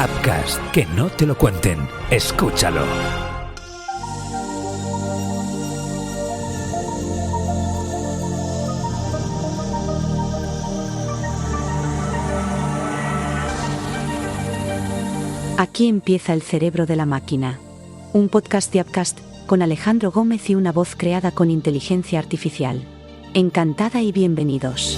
Appcast, que no te lo cuenten. Escúchalo. Aquí empieza El cerebro de la máquina. Un podcast de Appcast con Alejandro Gómez y una voz creada con inteligencia artificial. Encantada y bienvenidos.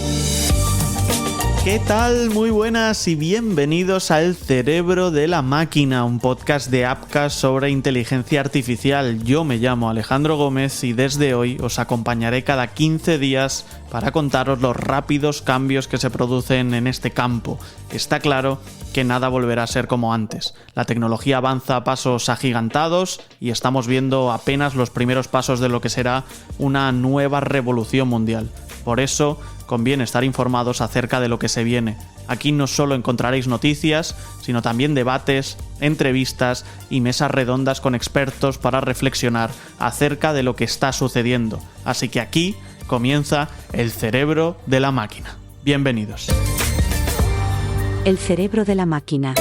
¿Qué tal? Muy buenas y bienvenidos a El cerebro de la máquina, un podcast de Appcast sobre inteligencia artificial. Yo me llamo Alejandro Gómez y desde hoy os acompañaré cada 15 días para contaros los rápidos cambios que se producen en este campo. Está claro que nada volverá a ser como antes. La tecnología avanza a pasos agigantados y estamos viendo apenas los primeros pasos de lo que será una nueva revolución mundial. Por eso, conviene estar informados acerca de lo que se viene. Aquí no solo encontraréis noticias, sino también debates, entrevistas y mesas redondas con expertos para reflexionar acerca de lo que está sucediendo. Así que aquí comienza El cerebro de la máquina. Bienvenidos. El cerebro de la máquina.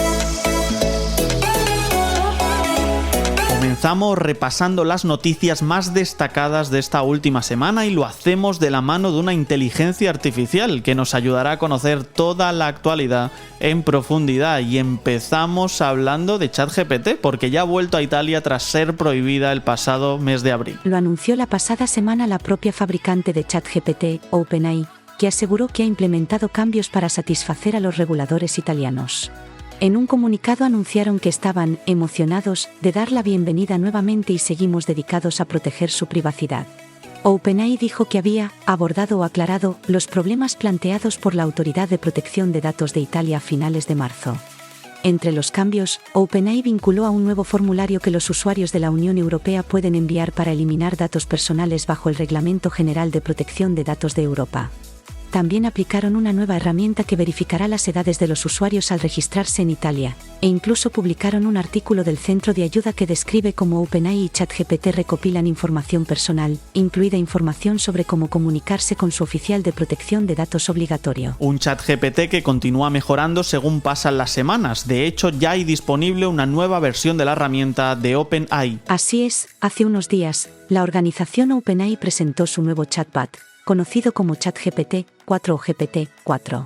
Comenzamos repasando las noticias más destacadas de esta última semana y lo hacemos de la mano de una inteligencia artificial que nos ayudará a conocer toda la actualidad en profundidad. Y empezamos hablando de ChatGPT, porque ya ha vuelto a Italia tras ser prohibida el pasado mes de abril. Lo anunció la pasada semana la propia fabricante de ChatGPT, OpenAI, que aseguró que ha implementado cambios para satisfacer a los reguladores italianos. En un comunicado anunciaron que estaban emocionados de dar la bienvenida nuevamente y seguimos dedicados a proteger su privacidad. OpenAI dijo que había abordado o aclarado los problemas planteados por la Autoridad de Protección de Datos de Italia a finales de marzo. Entre los cambios, OpenAI vinculó a un nuevo formulario que los usuarios de la Unión Europea pueden enviar para eliminar datos personales bajo el Reglamento General de Protección de Datos de Europa. También aplicaron una nueva herramienta que verificará las edades de los usuarios al registrarse en Italia, e incluso publicaron un artículo del centro de ayuda que describe cómo OpenAI y ChatGPT recopilan información personal, incluida información sobre cómo comunicarse con su oficial de protección de datos obligatorio. Un ChatGPT que continúa mejorando según pasan las semanas. De hecho, ya hay disponible una nueva versión de la herramienta de OpenAI. Así es, hace unos días, la organización OpenAI presentó su nuevo chatbot, conocido como ChatGPT 4 o GPT-4.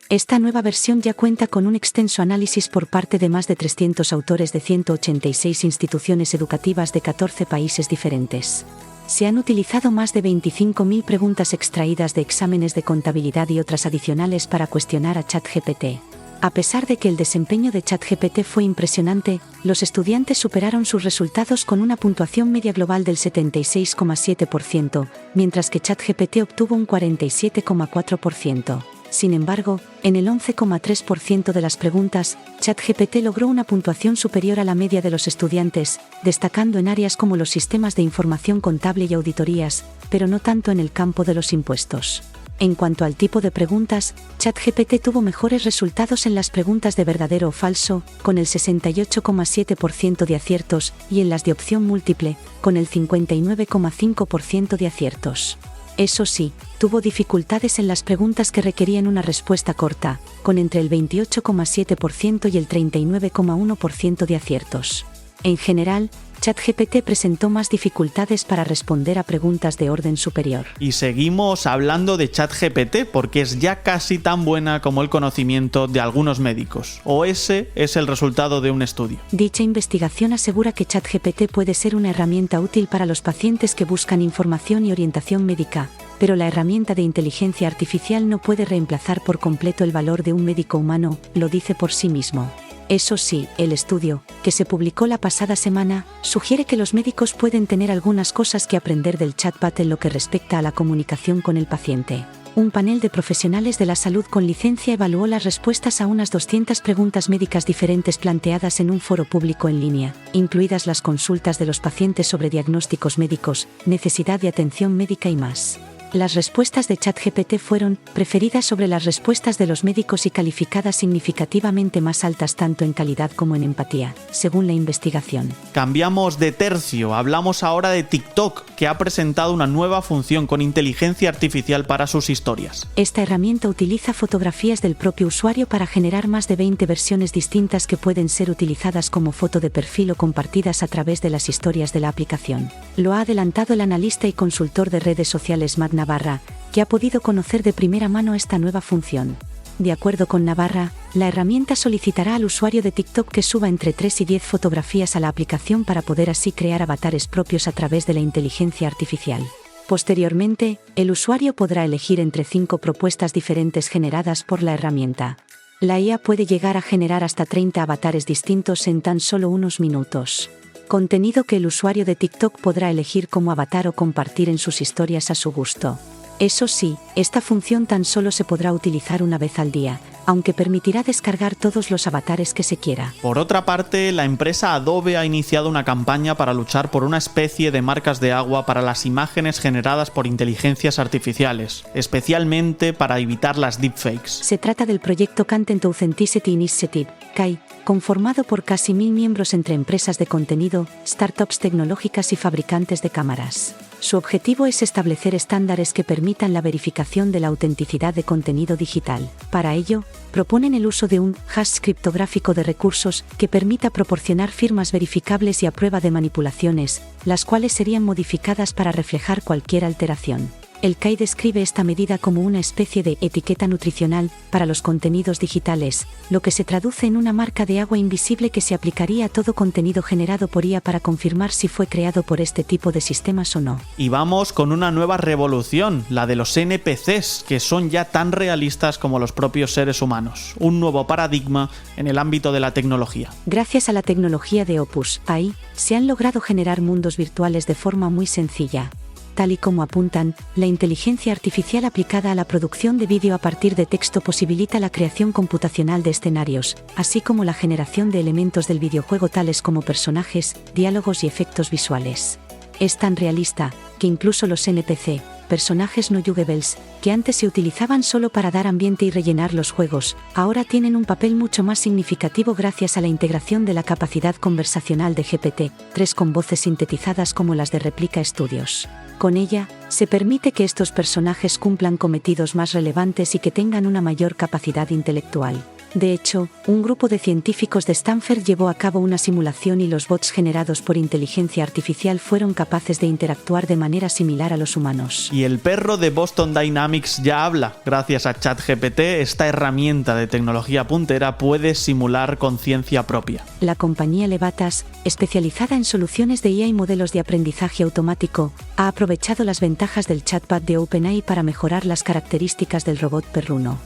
Esta nueva versión ya cuenta con un extenso análisis por parte de más de 300 autores de 186 instituciones educativas de 14 países diferentes. Se han utilizado más de 25.000 preguntas extraídas de exámenes de contabilidad y otras adicionales para cuestionar a ChatGPT. A pesar de que el desempeño de ChatGPT fue impresionante, los estudiantes superaron sus resultados con una puntuación media global del 76,7%, mientras que ChatGPT obtuvo un 47,4%. Sin embargo, en el 11,3% de las preguntas, ChatGPT logró una puntuación superior a la media de los estudiantes, destacando en áreas como los sistemas de información contable y auditorías, pero no tanto en el campo de los impuestos. En cuanto al tipo de preguntas, ChatGPT tuvo mejores resultados en las preguntas de verdadero o falso, con el 68,7% de aciertos, y en las de opción múltiple, con el 59,5% de aciertos. Eso sí, tuvo dificultades en las preguntas que requerían una respuesta corta, con entre el 28,7% y el 39,1% de aciertos. En general, ChatGPT presentó más dificultades para responder a preguntas de orden superior. Y seguimos hablando de ChatGPT porque es ya casi tan buena como el conocimiento de algunos médicos. O ese es el resultado de un estudio. Dicha investigación asegura que ChatGPT puede ser una herramienta útil para los pacientes que buscan información y orientación médica, pero la herramienta de inteligencia artificial no puede reemplazar por completo el valor de un médico humano, lo dice por sí mismo. Eso sí, el estudio, que se publicó la pasada semana, sugiere que los médicos pueden tener algunas cosas que aprender del chatbot en lo que respecta a la comunicación con el paciente. Un panel de profesionales de la salud con licencia evaluó las respuestas a unas 200 preguntas médicas diferentes planteadas en un foro público en línea, incluidas las consultas de los pacientes sobre diagnósticos médicos, necesidad de atención médica y más. Las respuestas de ChatGPT fueron preferidas sobre las respuestas de los médicos y calificadas significativamente más altas tanto en calidad como en empatía, según la investigación. Cambiamos de tercio, hablamos ahora de TikTok, que ha presentado una nueva función con inteligencia artificial para sus historias. Esta herramienta utiliza fotografías del propio usuario para generar más de 20 versiones distintas que pueden ser utilizadas como foto de perfil o compartidas a través de las historias de la aplicación. Lo ha adelantado el analista y consultor de redes sociales Matt Navarra, que ha podido conocer de primera mano esta nueva función. De acuerdo con Navarra, la herramienta solicitará al usuario de TikTok que suba entre 3 y 10 fotografías a la aplicación para poder así crear avatares propios a través de la inteligencia artificial. Posteriormente, el usuario podrá elegir entre 5 propuestas diferentes generadas por la herramienta. La IA puede llegar a generar hasta 30 avatares distintos en tan solo unos minutos. Contenido que el usuario de TikTok podrá elegir como avatar o compartir en sus historias a su gusto. Eso sí, esta función tan solo se podrá utilizar una vez al día, aunque permitirá descargar todos los avatares que se quiera. Por otra parte, la empresa Adobe ha iniciado una campaña para luchar por una especie de marcas de agua para las imágenes generadas por inteligencias artificiales, especialmente para evitar las deepfakes. Se trata del proyecto Content Authenticity Initiative, CAI, conformado por casi 1000 miembros entre empresas de contenido, startups tecnológicas y fabricantes de cámaras. Su objetivo es establecer estándares que permitan la verificación de la autenticidad de contenido digital. Para ello, proponen el uso de un hash criptográfico de recursos que permita proporcionar firmas verificables y a prueba de manipulaciones, las cuales serían modificadas para reflejar cualquier alteración. El CAI describe esta medida como una especie de etiqueta nutricional para los contenidos digitales, lo que se traduce en una marca de agua invisible que se aplicaría a todo contenido generado por IA para confirmar si fue creado por este tipo de sistemas o no. Y vamos con una nueva revolución, la de los NPCs, que son ya tan realistas como los propios seres humanos. Un nuevo paradigma en el ámbito de la tecnología. Gracias a la tecnología de Opus AI, se han logrado generar mundos virtuales de forma muy sencilla. Tal y como apuntan, la inteligencia artificial aplicada a la producción de vídeo a partir de texto posibilita la creación computacional de escenarios, así como la generación de elementos del videojuego tales como personajes, diálogos y efectos visuales. Es tan realista, que incluso los NPC, personajes no jugables, que antes se utilizaban solo para dar ambiente y rellenar los juegos, ahora tienen un papel mucho más significativo gracias a la integración de la capacidad conversacional de GPT-3 con voces sintetizadas como las de Replica Studios. Con ella, se permite que estos personajes cumplan cometidos más relevantes y que tengan una mayor capacidad intelectual. De hecho, un grupo de científicos de Stanford llevó a cabo una simulación y los bots generados por inteligencia artificial fueron capaces de interactuar de manera similar a los humanos. Y el perro de Boston Dynamics ya habla. Gracias a ChatGPT, esta herramienta de tecnología puntera puede simular conciencia propia. La compañía Levatas, especializada en soluciones de IA y modelos de aprendizaje automático, ha aprovechado las ventajas del chatbot de OpenAI para mejorar las características del robot perruno.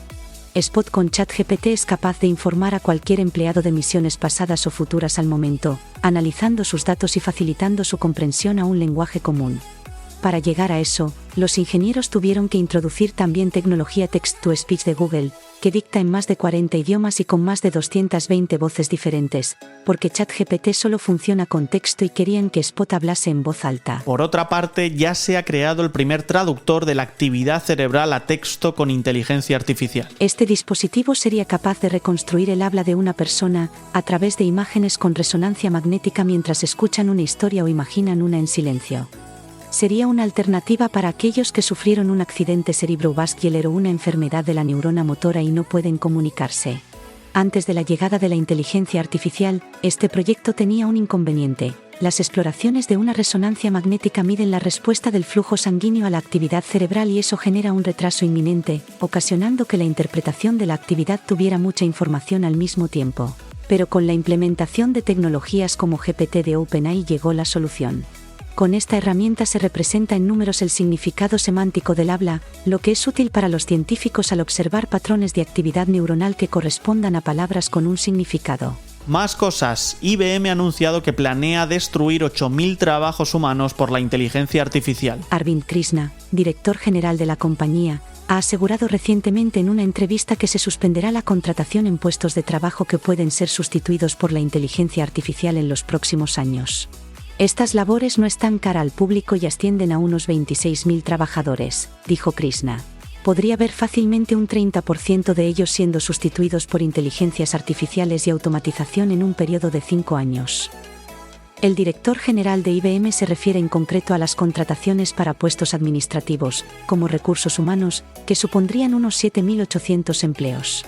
Spot con ChatGPT es capaz de informar a cualquier empleado de misiones pasadas o futuras al momento, analizando sus datos y facilitando su comprensión a un lenguaje común. Para llegar a eso, los ingenieros tuvieron que introducir también tecnología Text-to-Speech de Google, que dicta en más de 40 idiomas y con más de 220 voces diferentes, porque ChatGPT solo funciona con texto y querían que Spot hablase en voz alta. Por otra parte, ya se ha creado el primer traductor de la actividad cerebral a texto con inteligencia artificial. Este dispositivo sería capaz de reconstruir el habla de una persona a través de imágenes con resonancia magnética mientras escuchan una historia o imaginan una en silencio. Sería una alternativa para aquellos que sufrieron un accidente cerebrovascular o una enfermedad de la neurona motora y no pueden comunicarse. Antes de la llegada de la inteligencia artificial, este proyecto tenía un inconveniente. Las exploraciones de una resonancia magnética miden la respuesta del flujo sanguíneo a la actividad cerebral y eso genera un retraso inminente, ocasionando que la interpretación de la actividad tuviera mucha información al mismo tiempo. Pero con la implementación de tecnologías como GPT de OpenAI llegó la solución. Con esta herramienta se representa en números el significado semántico del habla, lo que es útil para los científicos al observar patrones de actividad neuronal que correspondan a palabras con un significado. Más cosas. IBM ha anunciado que planea destruir 8.000 trabajos humanos por la inteligencia artificial. Arvind Krishna, director general de la compañía, ha asegurado recientemente en una entrevista que se suspenderá la contratación en puestos de trabajo que pueden ser sustituidos por la inteligencia artificial en los próximos años. Estas labores no están cara al público y ascienden a unos 26.000 trabajadores, dijo Krishna. Podría ver fácilmente un 30% de ellos siendo sustituidos por inteligencias artificiales y automatización en un periodo de 5 años. El director general de IBM se refiere en concreto a las contrataciones para puestos administrativos, como recursos humanos, que supondrían unos 7.800 empleos.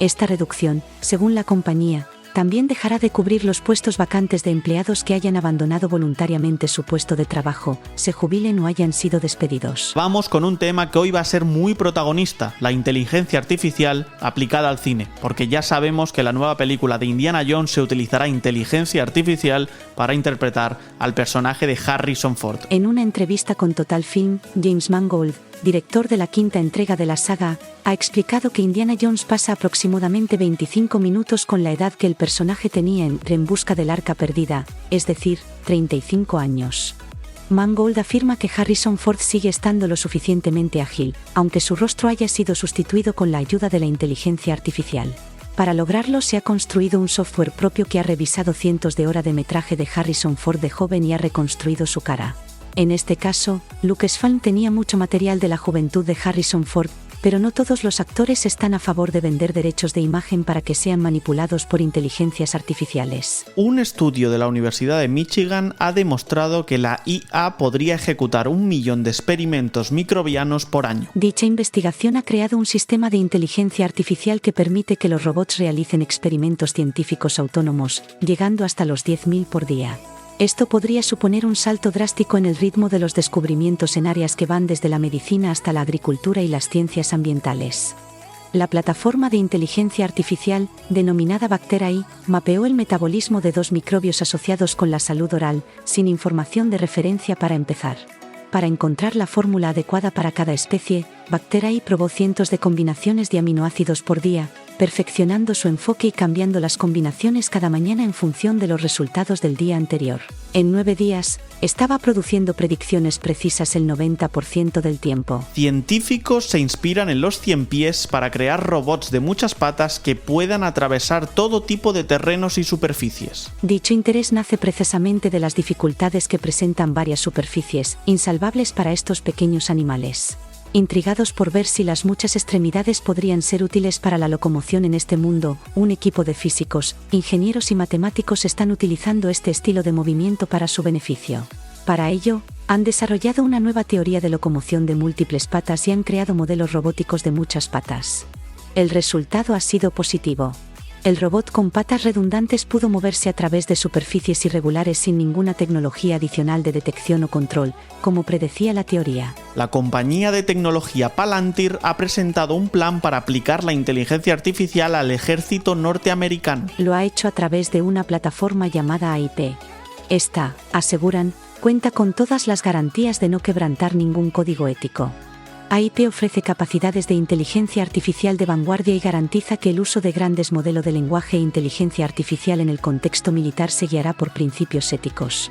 Esta reducción, según la compañía, también dejará de cubrir los puestos vacantes de empleados que hayan abandonado voluntariamente su puesto de trabajo, se jubilen o hayan sido despedidos. Vamos con un tema que hoy va a ser muy protagonista, la inteligencia artificial aplicada al cine, porque ya sabemos que en la nueva película de Indiana Jones se utilizará inteligencia artificial para interpretar al personaje de Harrison Ford. En una entrevista con Total Film, James Mangold, director de la quinta entrega de la saga, ha explicado que Indiana Jones pasa aproximadamente 25 minutos con la edad que el personaje tenía En busca del arca perdida, es decir, 35 años. Mangold afirma que Harrison Ford sigue estando lo suficientemente ágil, aunque su rostro haya sido sustituido con la ayuda de la inteligencia artificial. Para lograrlo se ha construido un software propio que ha revisado cientos de horas de metraje de Harrison Ford de joven y ha reconstruido su cara. En este caso, Lucasfilm tenía mucho material de la juventud de Harrison Ford, pero no todos los actores están a favor de vender derechos de imagen para que sean manipulados por inteligencias artificiales. Un estudio de la Universidad de Michigan ha demostrado que la IA podría ejecutar 1 millón de experimentos microbianos por año. Dicha investigación ha creado un sistema de inteligencia artificial que permite que los robots realicen experimentos científicos autónomos, llegando hasta los 10.000 por día. Esto podría suponer un salto drástico en el ritmo de los descubrimientos en áreas que van desde la medicina hasta la agricultura y las ciencias ambientales. La plataforma de inteligencia artificial, denominada Bactera.ai, mapeó el metabolismo de 2 microbios asociados con la salud oral, sin información de referencia para empezar. Para encontrar la fórmula adecuada para cada especie, Bactera.ai probó cientos de combinaciones de aminoácidos por día, perfeccionando su enfoque y cambiando las combinaciones cada mañana en función de los resultados del día anterior. En 9 días, estaba produciendo predicciones precisas el 90% del tiempo. Científicos se inspiran en los 100 pies para crear robots de muchas patas que puedan atravesar todo tipo de terrenos y superficies. Dicho interés nace precisamente de las dificultades que presentan varias superficies, insalvables para estos pequeños animales. Intrigados por ver si las muchas extremidades podrían ser útiles para la locomoción en este mundo, un equipo de físicos, ingenieros y matemáticos están utilizando este estilo de movimiento para su beneficio. Para ello, han desarrollado una nueva teoría de locomoción de múltiples patas y han creado modelos robóticos de muchas patas. El resultado ha sido positivo. El robot con patas redundantes pudo moverse a través de superficies irregulares sin ninguna tecnología adicional de detección o control, como predecía la teoría. La compañía de tecnología Palantir ha presentado un plan para aplicar la inteligencia artificial al ejército norteamericano. Lo ha hecho a través de una plataforma llamada AIP. Esta, aseguran, cuenta con todas las garantías de no quebrantar ningún código ético. AIP ofrece capacidades de inteligencia artificial de vanguardia y garantiza que el uso de grandes modelos de lenguaje e inteligencia artificial en el contexto militar se guiará por principios éticos.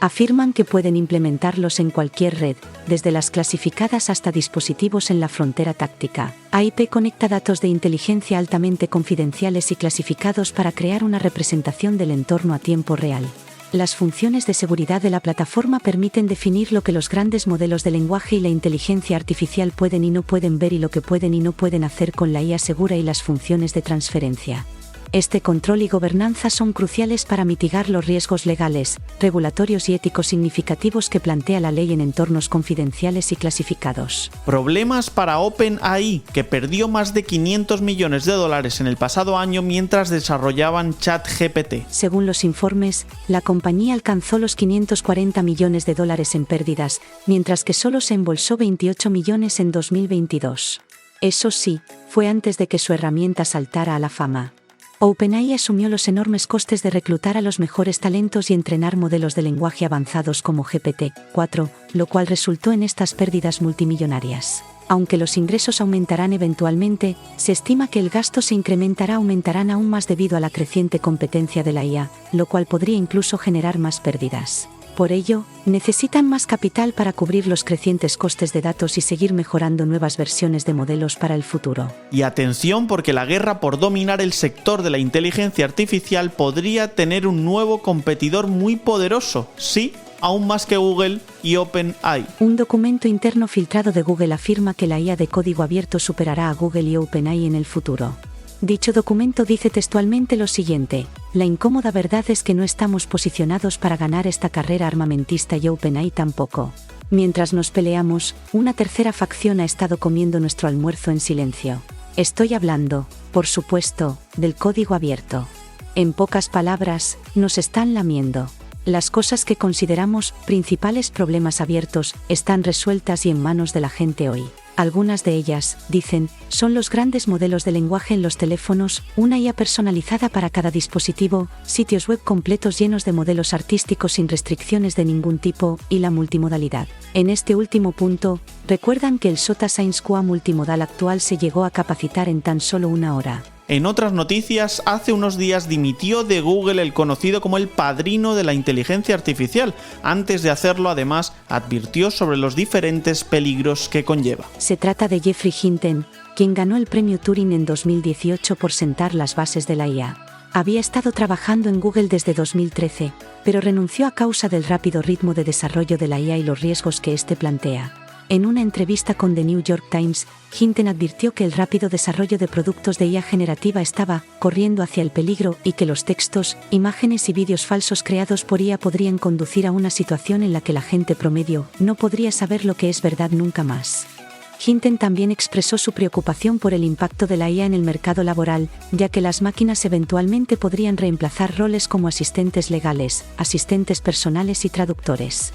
Afirman que pueden implementarlos en cualquier red, desde las clasificadas hasta dispositivos en la frontera táctica. AIP conecta datos de inteligencia altamente confidenciales y clasificados para crear una representación del entorno a tiempo real. Las funciones de seguridad de la plataforma permiten definir lo que los grandes modelos de lenguaje y la inteligencia artificial pueden y no pueden ver y lo que pueden y no pueden hacer con la IA segura y las funciones de transferencia. Este control y gobernanza son cruciales para mitigar los riesgos legales, regulatorios y éticos significativos que plantea la ley en entornos confidenciales y clasificados. Problemas para OpenAI, que perdió más de $500 millones en el pasado año mientras desarrollaban ChatGPT. Según los informes, la compañía alcanzó los $540 millones en pérdidas, mientras que solo se embolsó 28 millones en 2022. Eso sí, fue antes de que su herramienta saltara a la fama. OpenAI asumió los enormes costes de reclutar a los mejores talentos y entrenar modelos de lenguaje avanzados como GPT-4, lo cual resultó en estas pérdidas multimillonarias. Aunque los ingresos aumentarán eventualmente, se estima que el gasto se aumentarán aún más debido a la creciente competencia de la IA, lo cual podría incluso generar más pérdidas. Por ello, necesitan más capital para cubrir los crecientes costes de datos y seguir mejorando nuevas versiones de modelos para el futuro. Y atención, porque la guerra por dominar el sector de la inteligencia artificial podría tener un nuevo competidor muy poderoso, sí, aún más que Google y OpenAI. Un documento interno filtrado de Google afirma que la IA de código abierto superará a Google y OpenAI en el futuro. Dicho documento dice textualmente lo siguiente: la incómoda verdad es que no estamos posicionados para ganar esta carrera armamentista y OpenAI tampoco. Mientras nos peleamos, una tercera facción ha estado comiendo nuestro almuerzo en silencio. Estoy hablando, por supuesto, del código abierto. En pocas palabras, nos están lamiendo. Las cosas que consideramos principales problemas abiertos están resueltas y en manos de la gente hoy. Algunas de ellas, dicen, son los grandes modelos de lenguaje en los teléfonos, una IA personalizada para cada dispositivo, sitios web completos llenos de modelos artísticos sin restricciones de ningún tipo, y la multimodalidad. En este último punto, recuerdan que el SOTA ScienceQA multimodal actual se llegó a capacitar en tan solo 1 hora. En otras noticias, hace unos días dimitió de Google el conocido como el padrino de la inteligencia artificial. Antes de hacerlo, además, advirtió sobre los diferentes peligros que conlleva. Se trata de Geoffrey Hinton, quien ganó el premio Turing en 2018 por sentar las bases de la IA. Había estado trabajando en Google desde 2013, pero renunció a causa del rápido ritmo de desarrollo de la IA y los riesgos que éste plantea. En una entrevista con The New York Times, Hinton advirtió que el rápido desarrollo de productos de IA generativa estaba corriendo hacia el peligro y que los textos, imágenes y vídeos falsos creados por IA podrían conducir a una situación en la que la gente promedio no podría saber lo que es verdad nunca más. Hinton también expresó su preocupación por el impacto de la IA en el mercado laboral, ya que las máquinas eventualmente podrían reemplazar roles como asistentes legales, asistentes personales y traductores.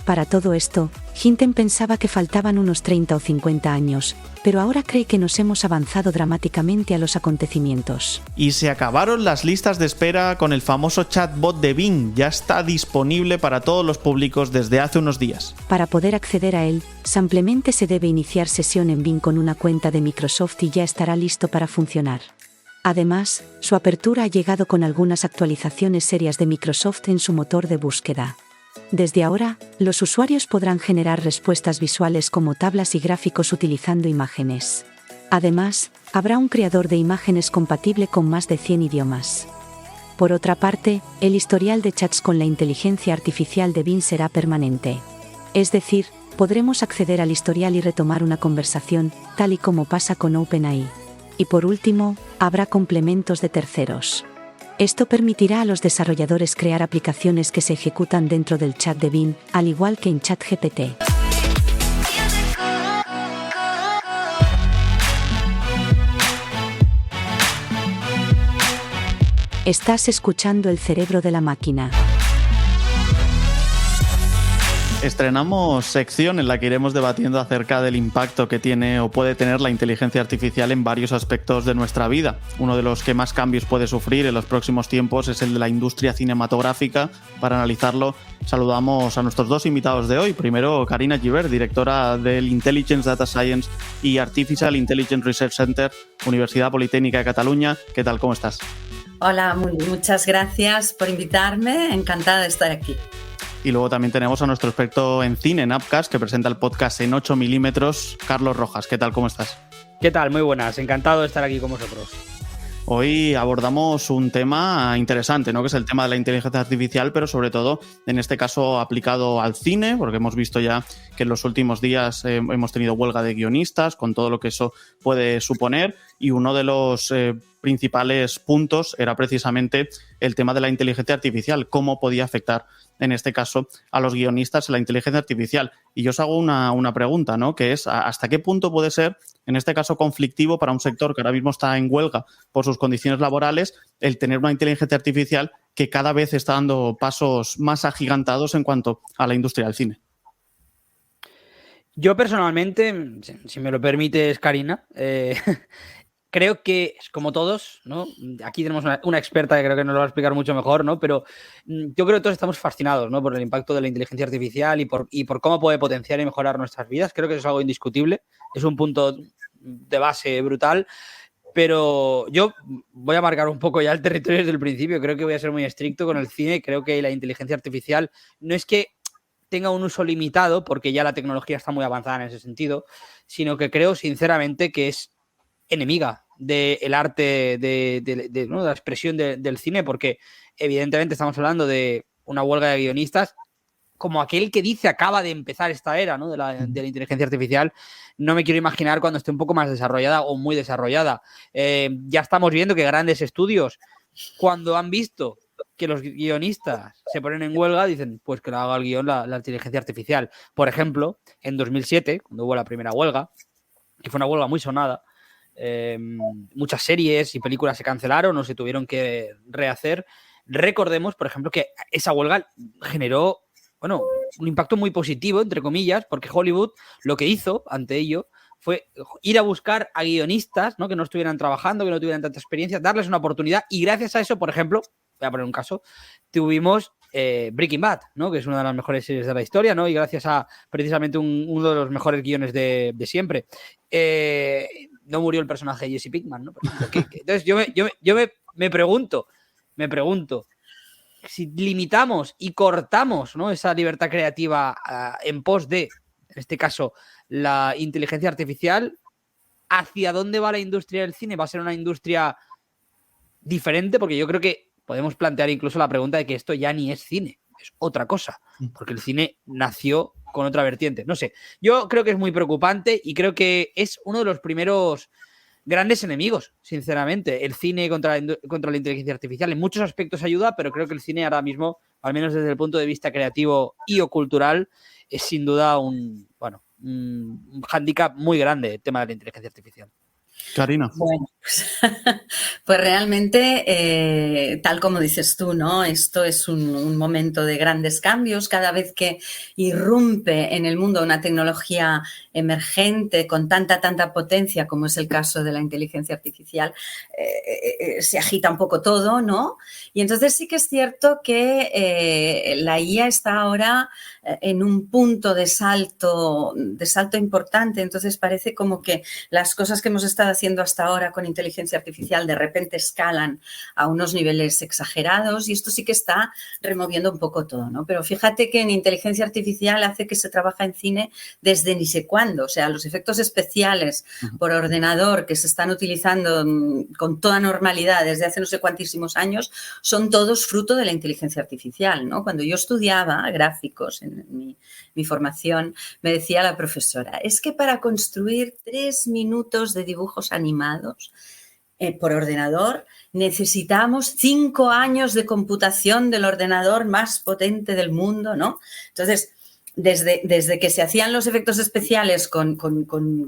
Para todo esto, Hinton pensaba que faltaban unos 30 o 50 años, pero ahora cree que nos hemos avanzado dramáticamente a los acontecimientos. Y se acabaron las listas de espera con el famoso chatbot de Bing. Ya está disponible para todos los públicos desde hace unos días. Para poder acceder a él, simplemente se debe iniciar sesión en Bing con una cuenta de Microsoft y ya estará listo para funcionar. Además, su apertura ha llegado con algunas actualizaciones serias de Microsoft en su motor de búsqueda. Desde ahora, los usuarios podrán generar respuestas visuales como tablas y gráficos utilizando imágenes. Además, habrá un creador de imágenes compatible con más de 100 idiomas. Por otra parte, el historial de chats con la inteligencia artificial de Bing será permanente. Es decir, podremos acceder al historial y retomar una conversación, tal y como pasa con OpenAI. Y por último, habrá complementos de terceros. Esto permitirá a los desarrolladores crear aplicaciones que se ejecutan dentro del chat de Bing, al igual que en ChatGPT. Estás escuchando El cerebro de la máquina. Estrenamos sección en la que iremos debatiendo acerca del impacto que tiene o puede tener la inteligencia artificial en varios aspectos de nuestra vida. Uno de los que más cambios puede sufrir en los próximos tiempos es el de la industria cinematográfica. Para analizarlo, saludamos a nuestros dos invitados de hoy. Primero, Carina Gibert, directora del Intelligence Data Science y Artificial Intelligence Research Center, Universidad Politécnica de Cataluña. ¿Qué tal? ¿Cómo estás? Hola, muchas gracias por invitarme. Encantada de estar aquí. Y luego también tenemos a nuestro experto en cine, en Appcast, que presenta el podcast en 8 milímetros, Carlos Rojas. ¿Qué tal? ¿Cómo estás? ¿Qué tal? Muy buenas. Encantado de estar aquí con vosotros. Hoy abordamos un tema interesante, ¿no? Que es el tema de la inteligencia artificial, pero sobre todo, en este caso, aplicado al cine, porque hemos visto ya que en los últimos días hemos tenido huelga de guionistas, con todo lo que eso puede suponer, y uno de los principales puntos era precisamente el tema de la inteligencia artificial, cómo podía afectar, en este caso, a los guionistas la inteligencia artificial. Y yo os hago una pregunta, ¿no? Que es, ¿hasta qué punto puede ser, en este caso, conflictivo para un sector que ahora mismo está en huelga por sus condiciones laborales, el tener una inteligencia artificial que cada vez está dando pasos más agigantados en cuanto a la industria del cine? Yo personalmente, si me lo permites, Karina, creo que es como todos, ¿no? Aquí tenemos una experta que creo que nos lo va a explicar mucho mejor, ¿no? Pero yo creo que todos estamos fascinados, ¿no? Por el impacto de la inteligencia artificial y por cómo puede potenciar y mejorar nuestras vidas. Creo que eso es algo indiscutible. Es un punto de base brutal. Pero yo voy a marcar un poco ya el territorio desde el principio. Creo que voy a ser muy estricto con el cine. Creo que la inteligencia artificial no es que tenga un uso limitado, porque ya la tecnología está muy avanzada en ese sentido, sino que creo sinceramente que es enemiga del arte, ¿no? de la expresión del cine, porque evidentemente estamos hablando de una huelga de guionistas como aquel que dice acaba de empezar esta era, ¿no? de la inteligencia artificial. No me quiero imaginar cuando esté un poco más desarrollada o muy desarrollada. Ya estamos viendo que grandes estudios, cuando han visto que los guionistas se ponen en huelga, dicen, pues que lo haga el guión la inteligencia artificial. Por ejemplo, en 2007, cuando hubo la primera huelga, que fue una huelga muy sonada, muchas series y películas se cancelaron o se tuvieron que rehacer. Recordemos, por ejemplo, que esa huelga generó, bueno, un impacto muy positivo, entre comillas, porque Hollywood lo que hizo ante ello fue ir a buscar a guionistas, ¿no? Que no estuvieran trabajando, que no tuvieran tanta experiencia, darles una oportunidad, y gracias a eso, por ejemplo, voy a poner un caso, tuvimos Breaking Bad, ¿no? Que es una de las mejores series de la historia, ¿no? Y gracias a precisamente uno de los mejores guiones de siempre. No murió el personaje de Jesse Pinkman, ¿no? Entonces yo me pregunto, si limitamos y cortamos, ¿no? esa libertad creativa en pos de, en este caso, la inteligencia artificial, ¿hacia dónde va la industria del cine? ¿Va a ser una industria diferente? Porque yo creo que podemos plantear incluso la pregunta de que esto ya ni es cine, es otra cosa, porque el cine nació con otra vertiente. No sé, yo creo que es muy preocupante y creo que es uno de los primeros grandes enemigos, sinceramente. El cine contra la inteligencia artificial en muchos aspectos ayuda, pero creo que el cine ahora mismo, al menos desde el punto de vista creativo y o cultural, es sin duda un hándicap muy grande el tema de la inteligencia artificial. Karina. Bueno, pues realmente, tal como dices tú, ¿no? Esto es un momento de grandes cambios. Cada vez que irrumpe en el mundo una tecnología emergente con tanta potencia como es el caso de la inteligencia artificial, se agita un poco todo, ¿no? Y entonces sí que es cierto que la IA está ahora en un punto de salto importante. Entonces parece como que las cosas que hemos estado haciendo hasta ahora con inteligencia artificial de repente escalan a unos niveles exagerados, y esto sí que está removiendo un poco todo, ¿no? Pero fíjate que en inteligencia artificial hace que se trabaja en cine desde ni sé cuándo. O sea, los efectos especiales por ordenador que se están utilizando con toda normalidad desde hace no sé cuantísimos años son todos fruto de la inteligencia artificial, ¿no? Cuando yo estudiaba gráficos en mi formación, me decía la profesora, es que para construir 3 minutos de dibujos animados por ordenador necesitamos 5 años de computación del ordenador más potente del mundo, ¿no? Entonces, desde que se hacían los efectos especiales con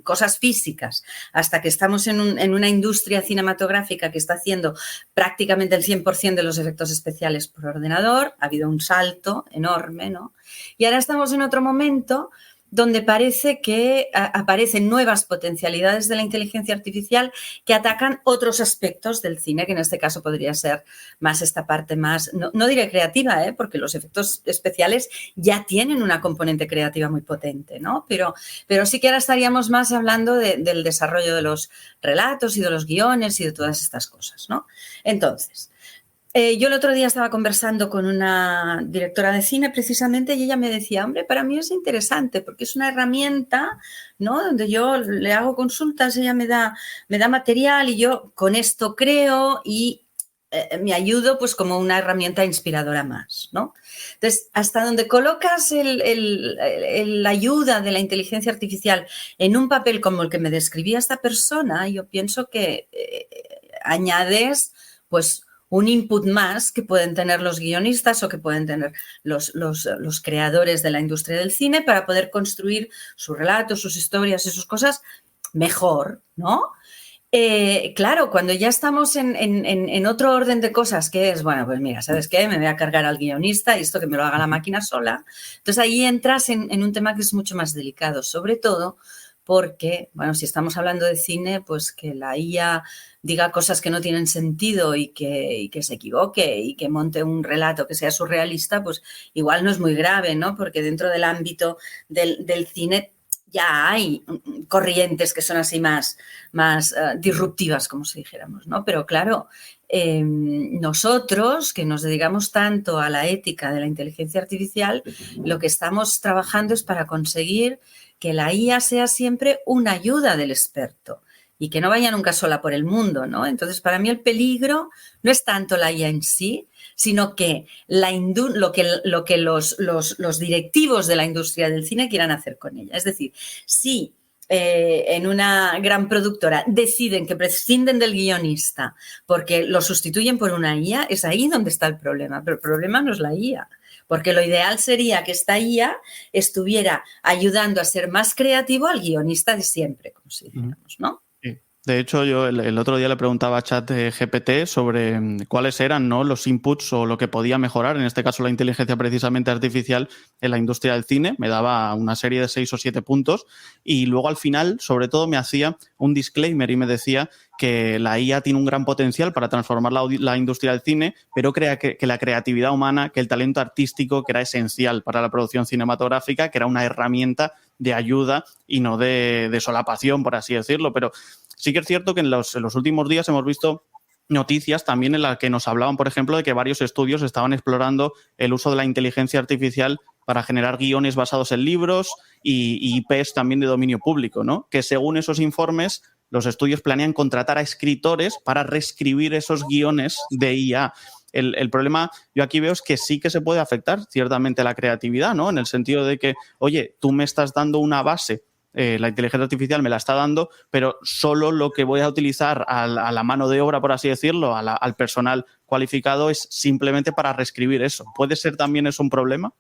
cosas físicas hasta que estamos en una industria cinematográfica que está haciendo prácticamente el 100% de los efectos especiales por ordenador, ha habido un salto enorme, ¿no? Y ahora estamos en otro momento donde parece que aparecen nuevas potencialidades de la inteligencia artificial que atacan otros aspectos del cine, que en este caso podría ser más esta parte más, no diré creativa, porque los efectos especiales ya tienen una componente creativa muy potente, ¿no? Pero sí que ahora estaríamos más hablando del desarrollo de los relatos y de los guiones y de todas estas cosas, ¿no? Entonces, yo el otro día estaba conversando con una directora de cine precisamente y ella me decía, hombre, para mí es interesante porque es una herramienta, ¿no? Donde yo le hago consultas, ella me da material y yo con esto creo y me ayudo pues como una herramienta inspiradora más, ¿no? Entonces, hasta donde colocas la ayuda de la inteligencia artificial en un papel como el que me describía esta persona, yo pienso que añades pues un input más que pueden tener los guionistas o que pueden tener los creadores de la industria del cine para poder construir sus relatos, sus historias y sus cosas mejor, ¿no? Claro, cuando ya estamos en otro orden de cosas, que es, bueno, pues mira, ¿sabes qué? Me voy a cargar al guionista y esto que me lo haga la máquina sola. Entonces ahí entras en un tema que es mucho más delicado, sobre todo porque, bueno, si estamos hablando de cine, pues que la IA diga cosas que no tienen sentido y que se equivoque y que monte un relato que sea surrealista, pues igual no es muy grave, ¿no? Porque dentro del ámbito del cine ya hay corrientes que son así más disruptivas, como si dijéramos, ¿no? Pero claro, nosotros que nos dedicamos tanto a la ética de la inteligencia artificial, lo que estamos trabajando es para conseguir que la IA sea siempre una ayuda del experto y que no vaya nunca sola por el mundo, ¿no? Entonces, para mí el peligro no es tanto la IA en sí, sino que lo que los directivos de la industria del cine quieran hacer con ella. Es decir, si en una gran productora deciden que prescinden del guionista porque lo sustituyen por una IA, es ahí donde está el problema. Pero el problema no es la IA. Porque lo ideal sería que esta IA estuviera ayudando a ser más creativo al guionista de siempre, como si dijéramos, ¿no? De hecho, yo el otro día le preguntaba a ChatGPT sobre cuáles eran, ¿no?, los inputs o lo que podía mejorar, en este caso la inteligencia precisamente artificial en la industria del cine. Me daba una serie de 6 o 7 puntos y luego al final, sobre todo, me hacía un disclaimer y me decía que la IA tiene un gran potencial para transformar la industria del cine, pero crea que la creatividad humana, que el talento artístico, que era esencial para la producción cinematográfica, que era una herramienta de ayuda y no de solapación, por así decirlo. Pero sí que es cierto que en los últimos días hemos visto noticias también en las que nos hablaban, por ejemplo, de que varios estudios estaban explorando el uso de la inteligencia artificial para generar guiones basados en libros y IPs también de dominio público, ¿no? Que según esos informes, los estudios planean contratar a escritores para reescribir esos guiones de IA. El problema yo aquí veo es que sí que se puede afectar ciertamente la creatividad, ¿no? En el sentido de que, oye, tú me estás dando una base, la inteligencia artificial me la está dando, pero solo lo que voy a utilizar a la mano de obra, por así decirlo, al personal cualificado, es simplemente para reescribir eso. ¿Puede ser también eso un problema?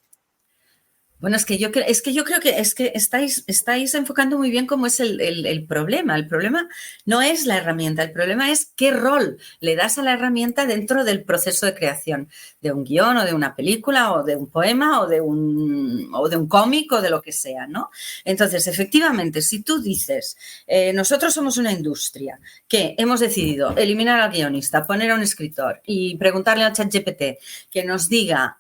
Bueno, es que yo creo que estáis enfocando muy bien cómo es el problema. El problema no es la herramienta, el problema es qué rol le das a la herramienta dentro del proceso de creación de un guión o de una película o de un poema o de un cómic o de lo que sea, ¿no? Entonces, efectivamente, si tú dices, nosotros somos una industria que hemos decidido eliminar al guionista, poner a un escritor y preguntarle a ChatGPT que nos diga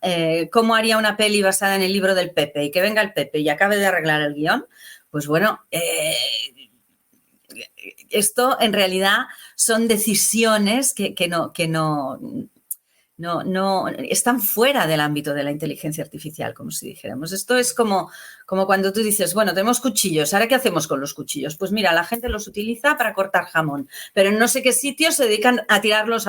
cómo haría una peli basada en el libro del Pepe y que venga el Pepe y acabe de arreglar el guión, pues bueno, esto en realidad son decisiones que no están fuera del ámbito de la inteligencia artificial, como si dijéramos. Esto es como cuando tú dices, bueno, tenemos cuchillos, ¿ahora qué hacemos con los cuchillos? Pues mira, la gente los utiliza para cortar jamón, pero en no sé qué sitios se dedican a tirarlos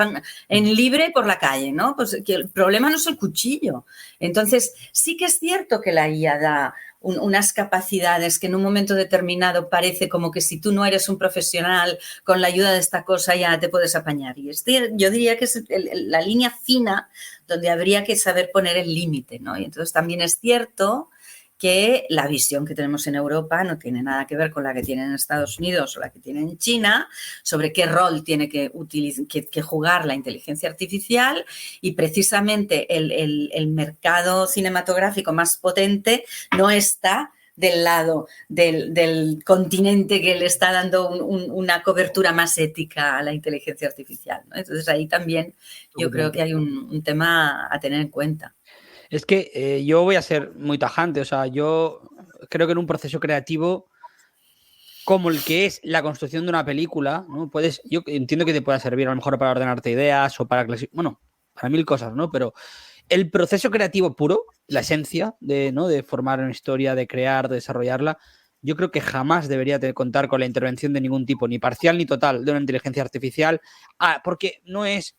en libre por la calle, ¿no? Pues que el problema no es el cuchillo. Entonces, sí que es cierto que la IA da unas capacidades que en un momento determinado parece como que si tú no eres un profesional, con la ayuda de esta cosa ya te puedes apañar. Y yo diría que es la línea fina donde habría que saber poner el límite, ¿no? Y entonces también es cierto que la visión que tenemos en Europa no tiene nada que ver con la que tienen en Estados Unidos o la que tienen en China sobre qué rol tiene que jugar la inteligencia artificial, y precisamente el mercado cinematográfico más potente no está del lado del continente que le está dando una cobertura más ética a la inteligencia artificial, ¿no? Entonces ahí también yo creo que hay un tema a tener en cuenta. Es que yo voy a ser muy tajante, o sea, yo creo que en un proceso creativo como el que es la construcción de una película, ¿no? Yo entiendo que te pueda servir a lo mejor para ordenarte ideas o para para 1000 cosas, ¿no? Pero el proceso creativo puro, la esencia de formar una historia, de crear, de desarrollarla, yo creo que jamás debería contar con la intervención de ningún tipo, ni parcial ni total, de una inteligencia artificial, porque no es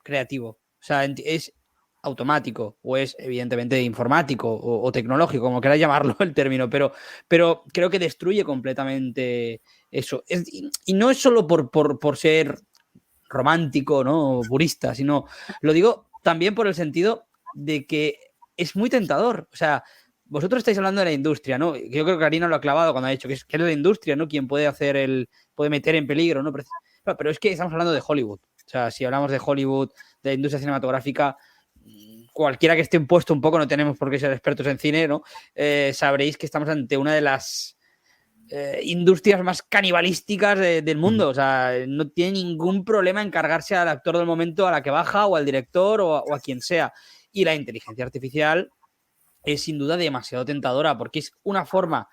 creativo, o sea, es automático o es evidentemente informático o tecnológico, como queráis llamarlo el término, pero creo que destruye completamente eso. Y no es solo por ser romántico, ¿no? O purista, sino lo digo también por el sentido de que es muy tentador. O sea, vosotros estáis hablando de la industria, ¿no? Yo creo que Karina lo ha clavado cuando ha dicho que es la industria, ¿no? Quien puede puede meter en peligro, ¿no? Pero es que estamos hablando de Hollywood. O sea, si hablamos de Hollywood, de la industria cinematográfica, cualquiera que esté impuesto un poco, no tenemos por qué ser expertos en cine, ¿no? Sabréis que estamos ante una de las industrias más canibalísticas del mundo. O sea, no tiene ningún problema en cargarse al actor del momento a la que baja o al director o a quien sea. Y la inteligencia artificial es sin duda demasiado tentadora porque es una forma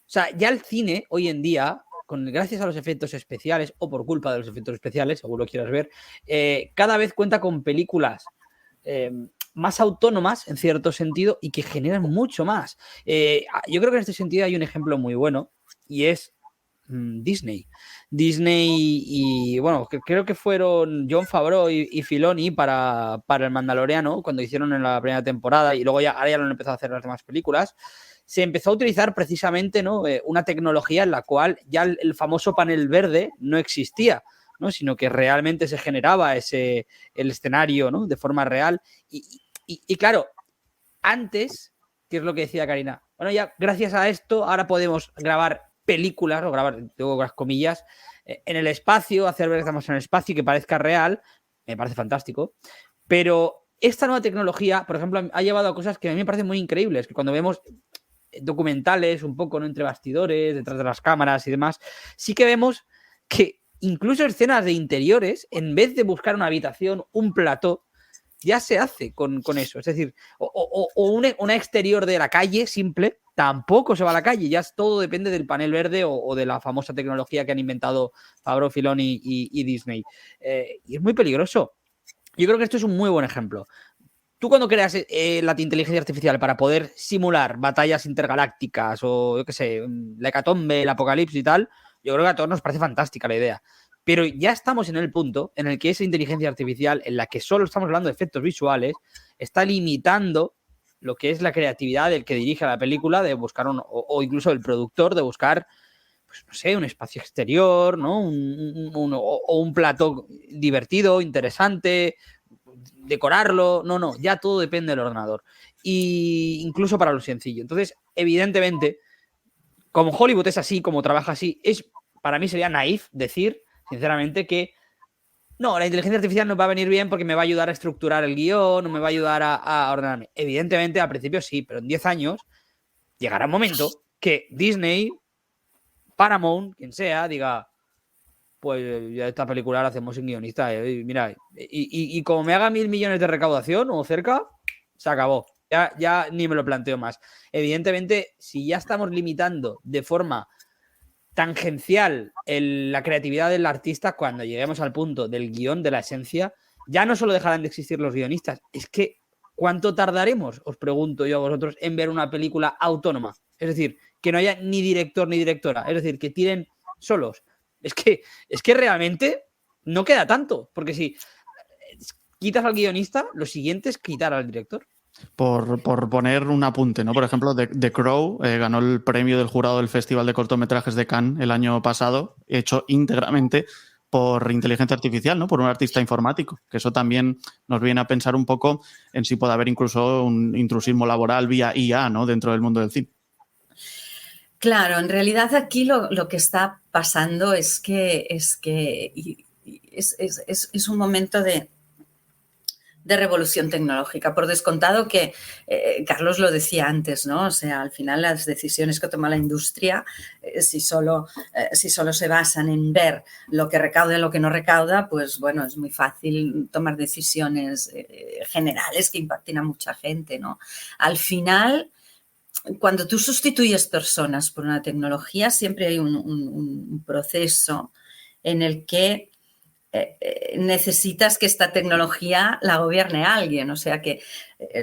sea, ya el cine hoy en día, gracias a los efectos especiales o por culpa de los efectos especiales, según lo quieras ver, cada vez cuenta con películas más autónomas en cierto sentido y que generan mucho más. Yo creo que en este sentido hay un ejemplo muy bueno y es Disney. Disney y, bueno, creo que fueron Jon Favreau y Filoni para el Mandaloriano, cuando hicieron en la primera temporada, y luego ahora ya lo han empezado a hacer las demás películas. Se empezó a utilizar precisamente, ¿no?, una tecnología en la cual ya el famoso panel verde no existía, ¿no?, sino que realmente se generaba el escenario, ¿no?, de forma real. Y claro, antes, ¿qué es lo que decía Karina? Bueno, ya gracias a esto ahora podemos grabar películas, o grabar, tengo las comillas, en el espacio, hacer ver que estamos en el espacio y que parezca real, me parece fantástico. Pero esta nueva tecnología, por ejemplo, ha llevado a cosas que a mí me parecen muy increíbles, que cuando vemos documentales un poco, ¿no?, entre bastidores, detrás de las cámaras y demás, sí que vemos que incluso escenas de interiores, en vez de buscar una habitación, un plató, ya se hace con eso. Es decir, o una exterior de la calle simple, tampoco se va a la calle, ya todo depende del panel verde o de la famosa tecnología que han inventado Favreau, Filoni y Disney. Y es muy peligroso. Yo creo que esto es un muy buen ejemplo. Tú cuando creas la inteligencia artificial para poder simular batallas intergalácticas o, yo qué sé, la hecatombe, el apocalipsis y tal, yo creo que a todos nos parece fantástica la idea. Pero ya estamos en el punto en el que esa inteligencia artificial, en la que solo estamos hablando de efectos visuales, está limitando lo que es la creatividad del que dirige la película, de buscar o incluso el productor, de buscar, pues no sé, un espacio exterior, ¿no?, o un plató divertido, interesante, decorarlo. No, ya todo depende del ordenador. Y incluso para lo sencillo. Entonces, evidentemente, como Hollywood es así, como trabaja así, para mí sería naif decir, sinceramente, que no, la inteligencia artificial no va a venir bien porque me va a ayudar a estructurar el guión, no me va a ayudar a ordenarme. Evidentemente, al principio sí, pero en 10 años llegará un momento que Disney, Paramount, quien sea, diga, pues ya esta película la hacemos sin guionista. Mira, y como me haga 1.000 millones de recaudación o cerca, se acabó. Ya ni me lo planteo más. Evidentemente, si ya estamos limitando de forma tangencial la creatividad del artista, cuando lleguemos al punto del guión, de la esencia, ya no solo dejarán de existir los guionistas, es que ¿cuánto tardaremos, os pregunto yo a vosotros, en ver una película autónoma? Es decir, que no haya ni director ni directora, es decir, que tiren solos. Es que realmente no queda tanto, porque si quitas al guionista, lo siguiente es quitar al director. Por poner un apunte, ¿no? Por ejemplo, The Crow ganó el premio del jurado del Festival de Cortometrajes de Cannes el año pasado, hecho íntegramente por inteligencia artificial, ¿no?, por un artista informático, que eso también nos viene a pensar un poco en si puede haber incluso un intrusismo laboral vía IA, ¿no?, dentro del mundo del cine. Claro, en realidad aquí lo que está pasando es que es un momento de revolución tecnológica. Por descontado que Carlos lo decía antes, ¿no? O sea, al final las decisiones que toma la industria, si solo se basan en ver lo que recauda y lo que no recauda, pues bueno, es muy fácil tomar decisiones generales que impacten a mucha gente, ¿no? Al final, cuando tú sustituyes personas por una tecnología, siempre hay un proceso en el que necesitas que esta tecnología la gobierne alguien. O sea que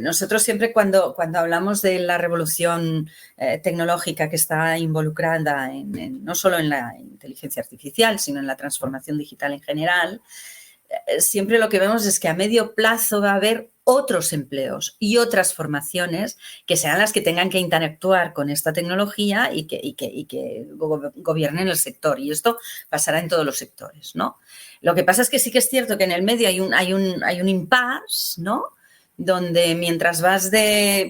nosotros siempre cuando hablamos de la revolución tecnológica que está involucrada no solo en la inteligencia artificial, sino en la transformación digital en general, siempre lo que vemos es que a medio plazo va a haber otros empleos y otras formaciones que serán las que tengan que interactuar con esta tecnología y que gobiernen el sector. Y esto pasará en todos los sectores, ¿no? Lo que pasa es que sí que es cierto que en el medio hay un impasse, ¿no?, donde mientras vas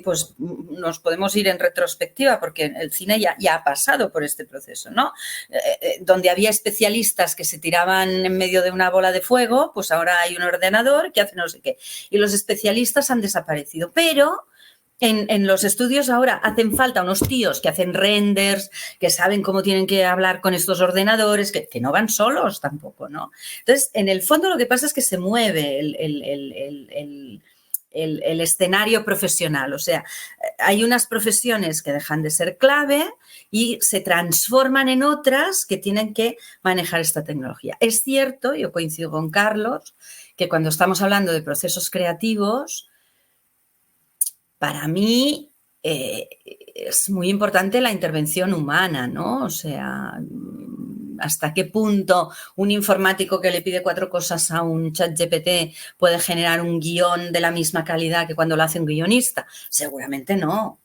pues nos podemos ir en retrospectiva porque el cine ya ha pasado por este proceso, ¿no? Donde había especialistas que se tiraban en medio de una bola de fuego, pues ahora hay un ordenador que hace no sé qué. Y los especialistas han desaparecido, pero en los estudios ahora hacen falta unos tíos que hacen renders, que saben cómo tienen que hablar con estos ordenadores, que no van solos tampoco, ¿no? Entonces, en el fondo lo que pasa es que se mueve el escenario profesional. O sea, hay unas profesiones que dejan de ser clave y se transforman en otras que tienen que manejar esta tecnología. Es cierto, yo coincido con Carlos, que cuando estamos hablando de procesos creativos, para mí es muy importante la intervención humana, ¿no? O sea, hasta qué punto un informático que le pide 4 cosas a un ChatGPT puede generar un guión de la misma calidad que cuando lo hace un guionista. Seguramente no.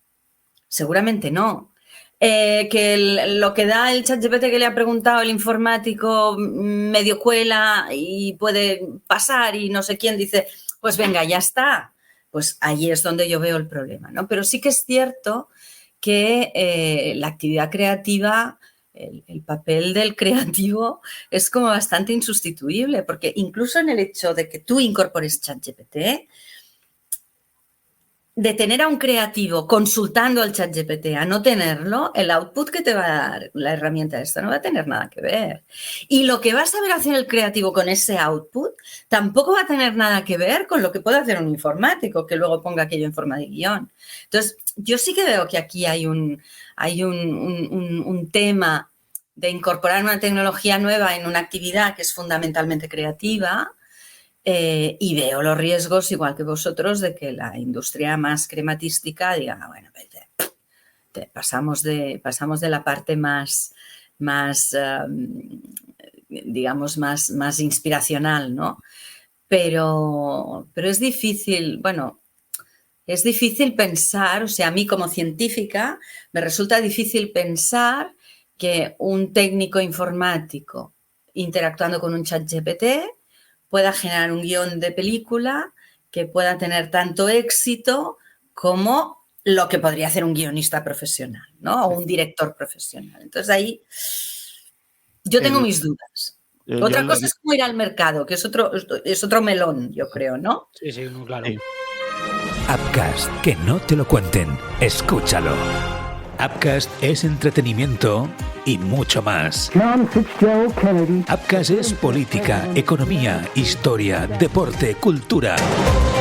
Seguramente no. Lo que da el ChatGPT que le ha preguntado el informático medio cuela y puede pasar y no sé quién dice, pues venga, ya está. Pues ahí es donde yo veo el problema, ¿no? Pero sí que es cierto que la actividad creativa, el papel del creativo es como bastante insustituible, porque incluso en el hecho de que tú incorpores ChatGPT, de tener a un creativo consultando al ChatGPT a no tenerlo, el output que te va a dar la herramienta esta no va a tener nada que ver. Y lo que va a saber hacer el creativo con ese output tampoco va a tener nada que ver con lo que puede hacer un informático que luego ponga aquello en forma de guión. Entonces, yo sí que veo que aquí hay un tema de incorporar una tecnología nueva en una actividad que es fundamentalmente creativa. Y veo los riesgos, igual que vosotros, de que la industria más crematística diga, bueno, pasamos de la parte más digamos, más inspiracional, ¿no? Pero es difícil, bueno, es difícil pensar, o sea, a mí como científica me resulta difícil pensar que un técnico informático interactuando con un ChatGPT pueda generar un guión de película que pueda tener tanto éxito como lo que podría hacer un guionista profesional, ¿no? O un director profesional. Entonces ahí yo tengo mis dudas. Otra cosa es cómo ir al mercado, que es otro melón, yo creo, ¿no? Sí, claro. Sí. Appcast, que no te lo cuenten, escúchalo. Appcast es entretenimiento y mucho más. Appcast es política, economía, historia, deporte, cultura.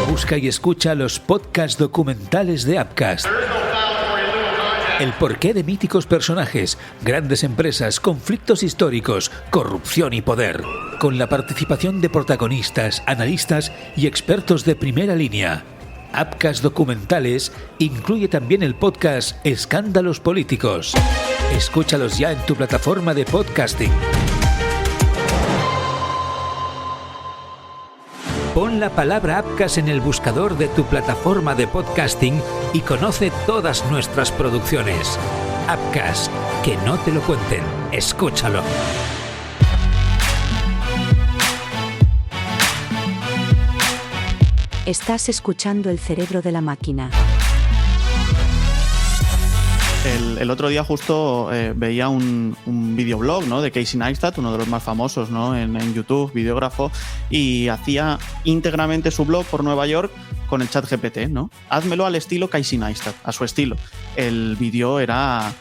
Busca y escucha los podcasts documentales de Appcast. El porqué de míticos personajes, grandes empresas, conflictos históricos, corrupción y poder. Con la participación de protagonistas, analistas y expertos de primera línea. Appcast Documentales incluye también el podcast Escándalos Políticos. Escúchalos ya en tu plataforma de podcasting. Pon la palabra Appcast en el buscador de tu plataforma de podcasting y conoce todas nuestras producciones. Appcast, que no te lo cuenten, escúchalo. Estás escuchando El cerebro de la máquina. El otro día justo veía un videoblog, ¿no?, de Casey Neistat, uno de los más famosos, ¿no?, en YouTube, videógrafo, y hacía íntegramente su blog por Nueva York con el ChatGPT, ¿no? Házmelo al estilo Casey Neistat, a su estilo. El vídeo era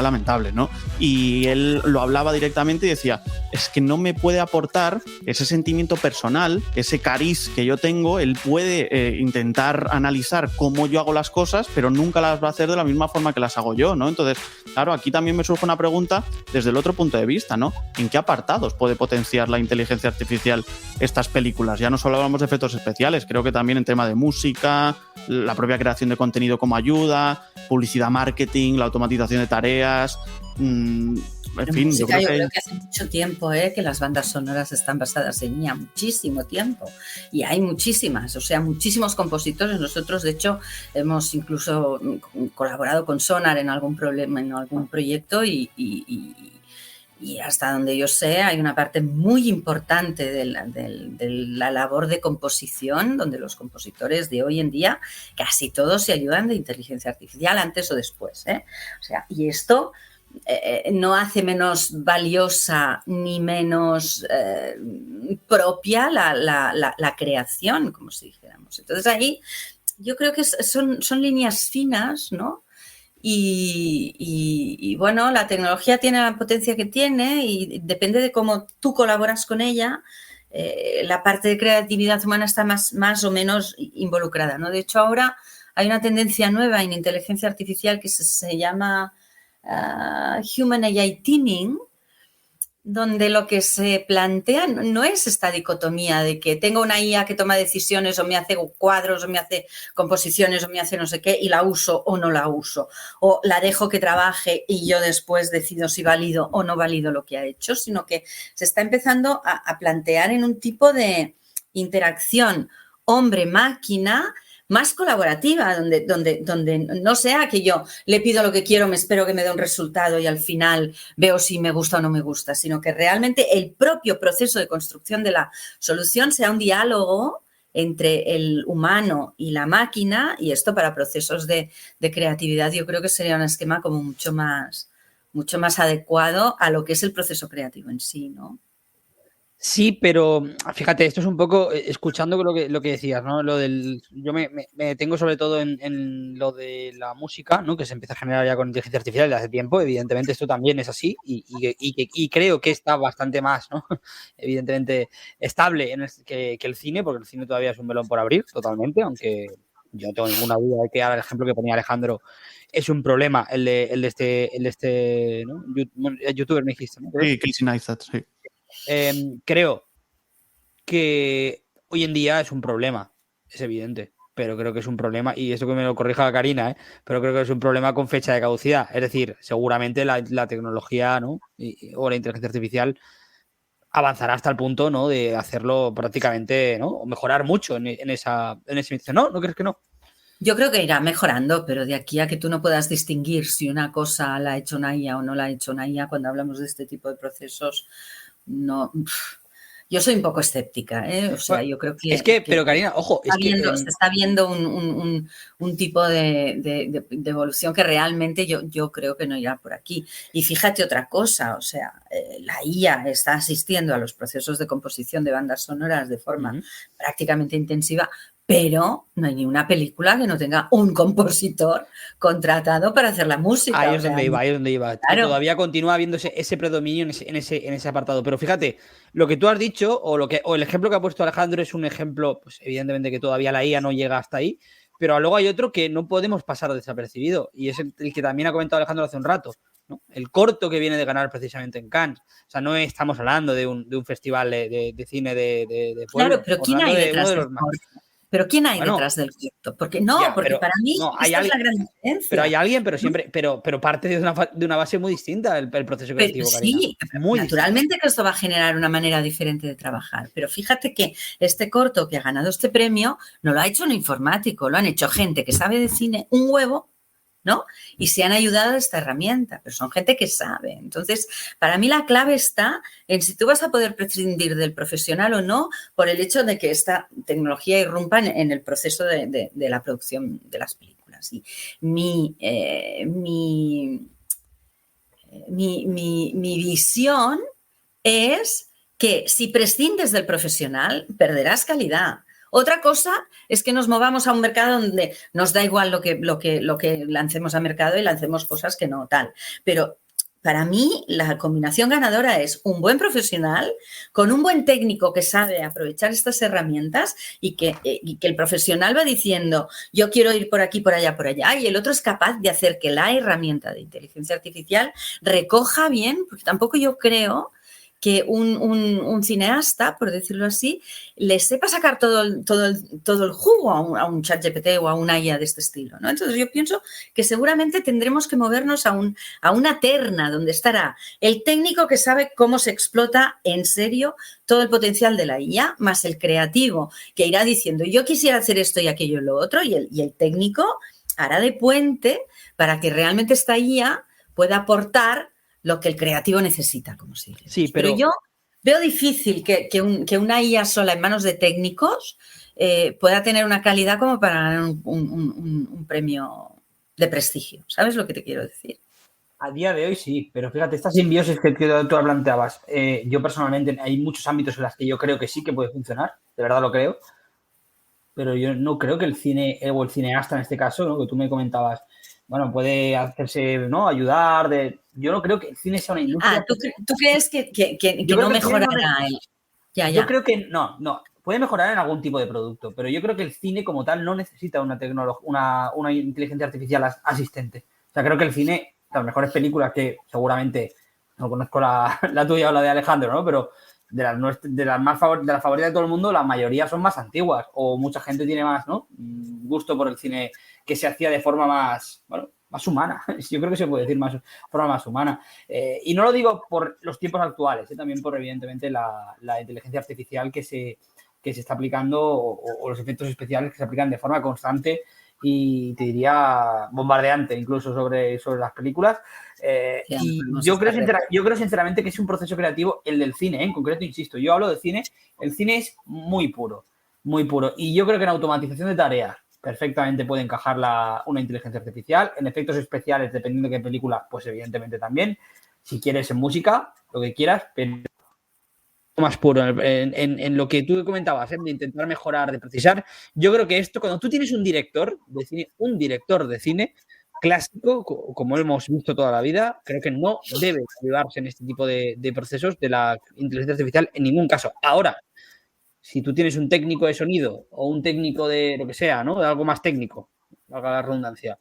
lamentable, ¿no? Y él lo hablaba directamente y decía, es que no me puede aportar ese sentimiento personal, ese cariz que yo tengo. Él puede intentar analizar cómo yo hago las cosas, pero nunca las va a hacer de la misma forma que las hago yo, ¿no? Entonces, claro, aquí también me surge una pregunta desde el otro punto de vista, ¿no? ¿En qué apartados puede potenciar la inteligencia artificial estas películas? Ya no solo hablamos de efectos especiales, creo que también en tema de música, la propia creación de contenido como ayuda, publicidad, marketing, la automatización de tareas, en fin, yo creo que hace mucho tiempo que las bandas sonoras están basadas en IA, muchísimo tiempo, y hay muchísimas, o sea, muchísimos compositores. Nosotros, de hecho, hemos incluso colaborado con Sonar en algún proyecto y hasta donde yo sé hay una parte muy importante de la labor de composición, donde los compositores de hoy en día casi todos se ayudan de inteligencia artificial antes o después, O sea, y esto no hace menos valiosa ni menos propia la creación, como si dijéramos. Entonces ahí yo creo que son líneas finas, ¿no? Y bueno, la tecnología tiene la potencia que tiene y depende de cómo tú colaboras con ella, la parte de creatividad humana está más o menos involucrada, ¿no? De hecho, ahora hay una tendencia nueva en inteligencia artificial que se llama Human AI Teaming, donde lo que se plantea no es esta dicotomía de que tengo una IA que toma decisiones o me hace cuadros o me hace composiciones o me hace no sé qué y la uso o no la uso, o la dejo que trabaje y yo después decido si valido o no valido lo que ha hecho, sino que se está empezando a plantear en un tipo de interacción hombre-máquina más colaborativa, donde no sea que yo le pido lo que quiero, me espero que me dé un resultado y al final veo si me gusta o no me gusta, sino que realmente el propio proceso de construcción de la solución sea un diálogo entre el humano y la máquina, y esto para procesos de creatividad yo creo que sería un esquema como mucho más adecuado a lo que es el proceso creativo en sí, ¿no? Sí, pero fíjate, esto es un poco, escuchando lo que decías, ¿no? Yo me detengo sobre todo en lo de la música, ¿no? Que se empieza a generar ya con inteligencia artificial desde hace tiempo. Evidentemente esto también es así y creo que está bastante más, ¿no? Evidentemente estable que el cine, porque el cine todavía es un melón por abrir totalmente, aunque yo no tengo ninguna duda de que ahora el ejemplo que ponía Alejandro es un problema, el de este ¿no? Youtuber me dijiste, ¿no? Sí, Casey Neistat, sí. Creo que hoy en día es un problema, es evidente, pero creo que es un problema, y esto que me lo corrija Karina, pero creo que es un problema con fecha de caducidad. Es decir, seguramente la tecnología, ¿no? o la inteligencia artificial avanzará hasta el punto, ¿no? de hacerlo prácticamente, ¿no? o mejorar mucho en ese inicio. ¿No? ¿No crees que no? Yo creo que irá mejorando, pero de aquí a que tú no puedas distinguir si una cosa la ha hecho una IA o no la ha hecho una IA, cuando hablamos de este tipo de procesos, no. Yo soy un poco escéptica, ¿eh? O sea, yo creo que... pero Karina, ojo, se está viendo un tipo de evolución que realmente yo creo que no irá por aquí. Y fíjate otra cosa, o sea, la IA está asistiendo a los procesos de composición de bandas sonoras de forma prácticamente intensiva, pero no hay ni una película que no tenga un compositor contratado para hacer la música. Ahí es donde iba. Claro. Todavía continúa habiéndose ese predominio en ese apartado. Pero fíjate, lo que tú has dicho o el ejemplo que ha puesto Alejandro es un ejemplo, pues evidentemente que todavía la IA no llega hasta ahí, pero luego hay otro que no podemos pasar desapercibido, y es el que también ha comentado Alejandro hace un rato, ¿no? El corto que viene de ganar precisamente en Cannes. O sea, no estamos hablando de un festival de cine de pueblo. Claro, pero ¿quién hay detrás del corto? ¿Pero quién hay detrás del corto? Porque para mí esta es la gran diferencia. Pero hay alguien, pero siempre, pero parte de una base muy distinta el proceso creativo. Sí, muy naturalmente distinta. Que esto va a generar una manera diferente de trabajar. Pero fíjate que este corto que ha ganado este premio no lo ha hecho un informático, lo han hecho gente que sabe de cine un huevo, ¿no? Y se han ayudado de esta herramienta, pero son gente que sabe. Entonces, para mí la clave está en si tú vas a poder prescindir del profesional o no por el hecho de que esta tecnología irrumpa en el proceso de la producción de las películas. Y mi visión es que si prescindes del profesional, perderás calidad. Otra cosa es que nos movamos a un mercado donde nos da igual lo que lancemos a mercado y lancemos cosas que no tal. Pero para mí la combinación ganadora es un buen profesional con un buen técnico que sabe aprovechar estas herramientas y que el profesional va diciendo yo quiero ir por aquí, por allá, y el otro es capaz de hacer que la herramienta de inteligencia artificial recoja bien, porque tampoco yo creo que un cineasta, por decirlo así, le sepa sacar todo el jugo a un ChatGPT o a una IA de este estilo, ¿no? Entonces yo pienso que seguramente tendremos que movernos a una terna donde estará el técnico que sabe cómo se explota en serio todo el potencial de la IA, más el creativo que irá diciendo yo quisiera hacer esto y aquello y lo otro, y el técnico hará de puente para que realmente esta IA pueda aportar lo que el creativo necesita, como se dice. Sí, pero yo veo difícil que una IA sola en manos de técnicos pueda tener una calidad como para ganar un premio de prestigio. ¿Sabes lo que te quiero decir? A día de hoy sí, pero fíjate, esta simbiosis que tú planteabas, yo personalmente hay muchos ámbitos en los que yo creo que sí que puede funcionar, de verdad lo creo, pero yo no creo que el cine o el cineasta en este caso, ¿no? Que tú me comentabas, bueno, puede hacerse, ¿no? Ayudar. Yo no creo que el cine sea una industria. ¿Tú crees que no mejorará él? Yo creo que no, puede mejorar en algún tipo de producto, pero yo creo que el cine como tal no necesita una inteligencia artificial asistente. O sea, creo que el cine, las mejores películas que seguramente, no conozco la tuya o la de Alejandro, ¿no? Pero de las favoritas de todo el mundo, la mayoría son más antiguas o mucha gente tiene más, ¿no? Gusto por el cine que se hacía de forma más, bueno, más humana. Yo creo que se puede decir forma más humana. Y no lo digo por los tiempos actuales, también por, evidentemente, la inteligencia artificial que se está aplicando o los efectos especiales que se aplican de forma constante y te diría bombardeante incluso sobre las películas. Y yo creo sinceramente que es un proceso creativo el del cine, en concreto, insisto, yo hablo de cine, el cine es muy puro y yo creo que en automatización de tareas perfectamente puede encajar una inteligencia artificial, en efectos especiales, dependiendo de qué película, pues evidentemente también, si quieres en música, lo que quieras, pero más puro en lo que tú comentabas, de intentar mejorar, de precisar. Yo creo que esto, cuando tú tienes un director de cine clásico, como hemos visto toda la vida, creo que no debe ayudarse en este tipo de procesos de la inteligencia artificial en ningún caso. Ahora, si tú tienes un técnico de sonido o un técnico de lo que sea, ¿no? De algo más técnico, valga la redundancia,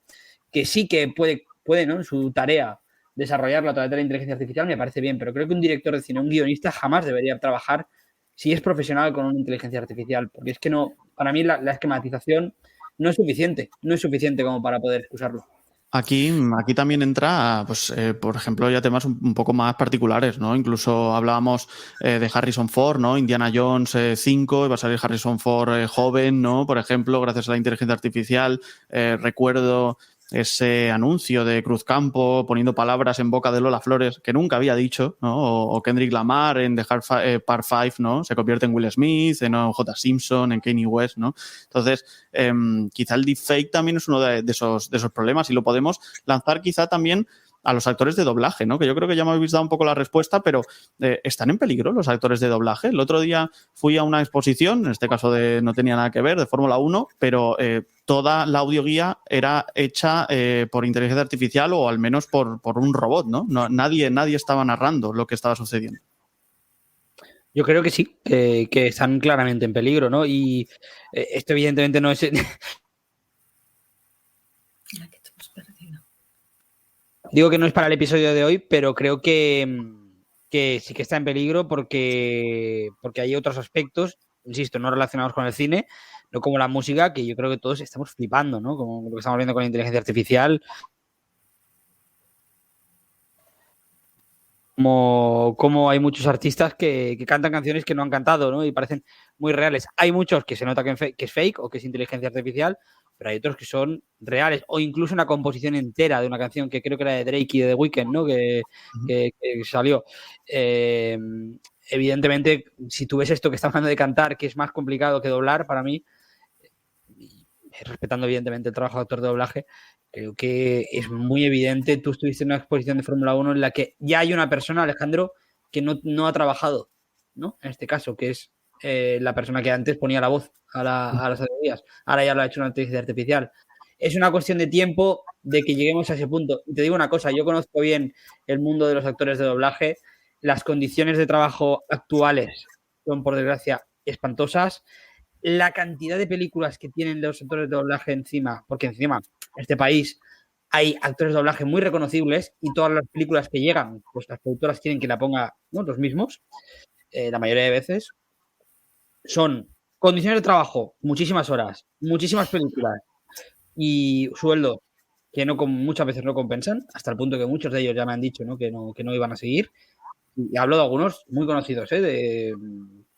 que sí que puede, ¿no? En su tarea desarrollarlo a través de la inteligencia artificial, me parece bien, pero creo que un director de cine, un guionista, jamás debería trabajar si es profesional con una inteligencia artificial, porque es que no, para mí la esquematización no es suficiente como para poder usarlo. Aquí también entra, pues, por ejemplo, ya temas un poco más particulares, ¿no? Incluso hablábamos de Harrison Ford, ¿no? Indiana Jones 5, va a salir Harrison Ford joven, ¿no? Por ejemplo, gracias a la inteligencia artificial. Recuerdo ese anuncio de Cruzcampo poniendo palabras en boca de Lola Flores que nunca había dicho, ¿no? O Kendrick Lamar en The Part 5, ¿no? Se convierte en Will Smith, en O.J. Simpson, en Kanye West, ¿no? Entonces, quizá el deepfake también es uno de esos problemas y lo podemos lanzar quizá también a los actores de doblaje, ¿no? Que yo creo que ya me habéis dado un poco la respuesta, pero ¿están en peligro los actores de doblaje? El otro día fui a una exposición, en este caso no tenía nada que ver, de Fórmula 1, pero toda la audioguía era hecha por inteligencia artificial o al menos por un robot, ¿no? Nadie estaba narrando lo que estaba sucediendo. Yo creo que sí, que están claramente en peligro, ¿no? Y esto evidentemente no es... Digo que no es para el episodio de hoy, pero creo que sí que está en peligro porque hay otros aspectos, insisto, no relacionados con el cine, no como la música, que yo creo que todos estamos flipando, ¿no? Como lo que estamos viendo con la inteligencia artificial. Como hay muchos artistas que cantan canciones que no han cantado, ¿no? Y parecen muy reales. Hay muchos que se nota que es fake o que es inteligencia artificial, pero hay otros que son reales, o incluso una composición entera de una canción que creo que era de Drake y de The Weeknd, ¿no? Que salió. Evidentemente, si tú ves esto que está hablando de cantar, que es más complicado que doblar para mí, respetando evidentemente el trabajo de actor de doblaje, creo que es muy evidente. Tú estuviste en una exposición de Fórmula 1 en la que ya hay una persona, Alejandro, que no ha trabajado, ¿no? En este caso, que es la persona que antes ponía la voz a las alegrías. Ahora ya lo ha hecho una inteligencia artificial. Es una cuestión de tiempo de que lleguemos a ese punto. Y te digo una cosa, yo conozco bien el mundo de los actores de doblaje. Las condiciones de trabajo actuales son, por desgracia, espantosas. La cantidad de películas que tienen los actores de doblaje encima, porque encima en este país hay actores de doblaje muy reconocibles y todas las películas que llegan, pues las productoras quieren que la ponga, ¿no?, los mismos, la mayoría de veces. Son condiciones de trabajo, muchísimas horas, muchísimas películas y sueldos que muchas veces no compensan, hasta el punto que muchos de ellos ya me han dicho, ¿no?, que no iban a seguir. Y hablo de algunos muy conocidos,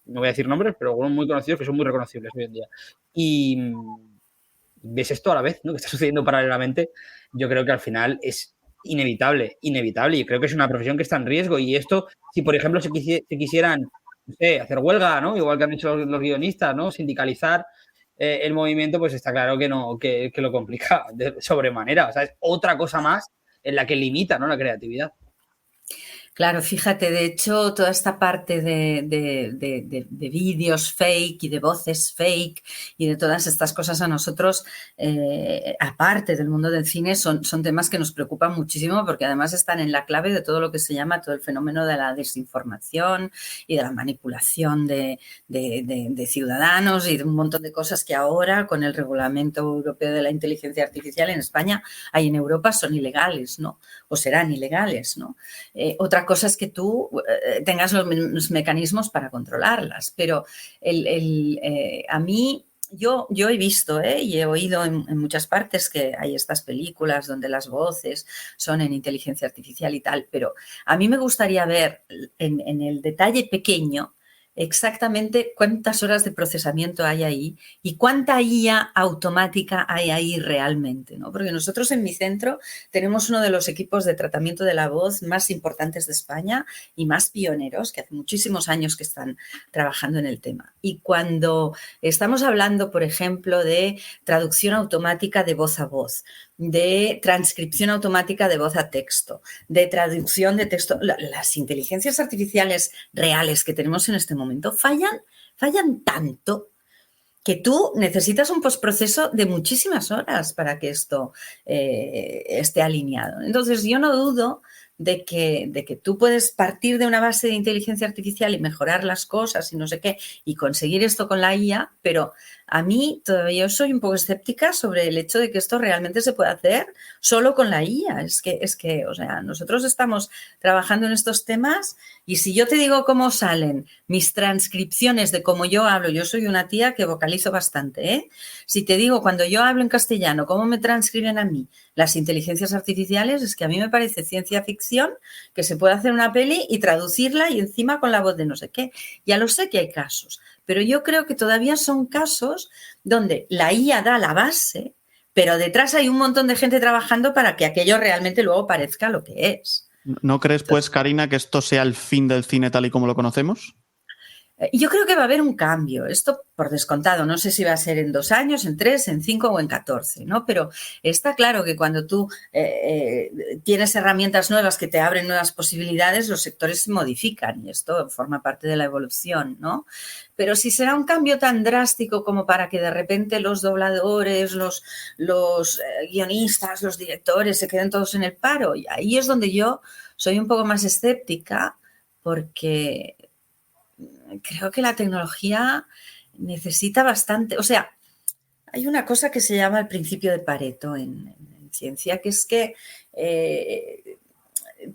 no voy a decir nombres, pero algunos muy conocidos que son muy reconocibles hoy en día. Y ves esto a la vez, ¿no?, que está sucediendo paralelamente. Yo creo que al final es inevitable. Y creo que es una profesión que está en riesgo. Y esto, si por ejemplo se quisieran, no sé, hacer huelga, ¿no?, igual que han hecho los guionistas, ¿no?, sindicalizar el movimiento, pues está claro que lo complica de sobremanera. O sea, es otra cosa más en la que limita, ¿no?, la creatividad. Claro, fíjate, de hecho, toda esta parte de vídeos fake y de voces fake y de todas estas cosas a nosotros, aparte del mundo del cine, son temas que nos preocupan muchísimo porque además están en la clave de todo lo que se llama todo el fenómeno de la desinformación y de la manipulación de ciudadanos y de un montón de cosas que ahora, con el Reglamento Europeo de la Inteligencia Artificial en España y en Europa, son ilegales, ¿no? O serán ilegales, ¿no? Otra cosa es que tú tengas los mecanismos para controlarlas, pero a mí, yo he visto y he oído en muchas partes que hay estas películas donde las voces son en inteligencia artificial y tal, pero a mí me gustaría ver en el detalle pequeño exactamente cuántas horas de procesamiento hay ahí y cuánta IA automática hay ahí realmente, ¿no? Porque nosotros en mi centro tenemos uno de los equipos de tratamiento de la voz más importantes de España y más pioneros, que hace muchísimos años que están trabajando en el tema. Y cuando estamos hablando, por ejemplo, de traducción automática de voz a voz, de transcripción automática de voz a texto, de traducción de texto, las inteligencias artificiales reales que tenemos en este momento fallan tanto que tú necesitas un postproceso de muchísimas horas para que esto esté alineado. Entonces, yo no dudo de que tú puedes partir de una base de inteligencia artificial y mejorar las cosas y no sé qué, y conseguir esto con la IA, pero a mí todavía yo soy un poco escéptica sobre el hecho de que esto realmente se puede hacer solo con la IA. Es que, o sea, nosotros estamos trabajando en estos temas y si yo te digo cómo salen mis transcripciones de cómo yo hablo, yo soy una tía que vocalizo bastante, ¿eh? Si te digo cuando yo hablo en castellano, cómo me transcriben a mí las inteligencias artificiales, es que a mí me parece ciencia ficción que se puede hacer una peli y traducirla y encima con la voz de no sé qué. Ya lo sé que hay casos, pero yo creo que todavía son casos donde la IA da la base, pero detrás hay un montón de gente trabajando para que aquello realmente luego parezca lo que es. ¿No crees, pues, Karina, que esto sea el fin del cine tal y como lo conocemos? Yo creo que va a haber un cambio, esto por descontado, no sé si va a ser en 2 años, en 3, en 5 o en 14, ¿no? Pero está claro que cuando tú tienes herramientas nuevas que te abren nuevas posibilidades, los sectores se modifican y esto forma parte de la evolución, ¿no? Pero si será un cambio tan drástico como para que de repente los dobladores, los guionistas, los directores se queden todos en el paro, y ahí es donde yo soy un poco más escéptica porque creo que la tecnología necesita bastante, o sea, hay una cosa que se llama el principio de Pareto en ciencia, que es que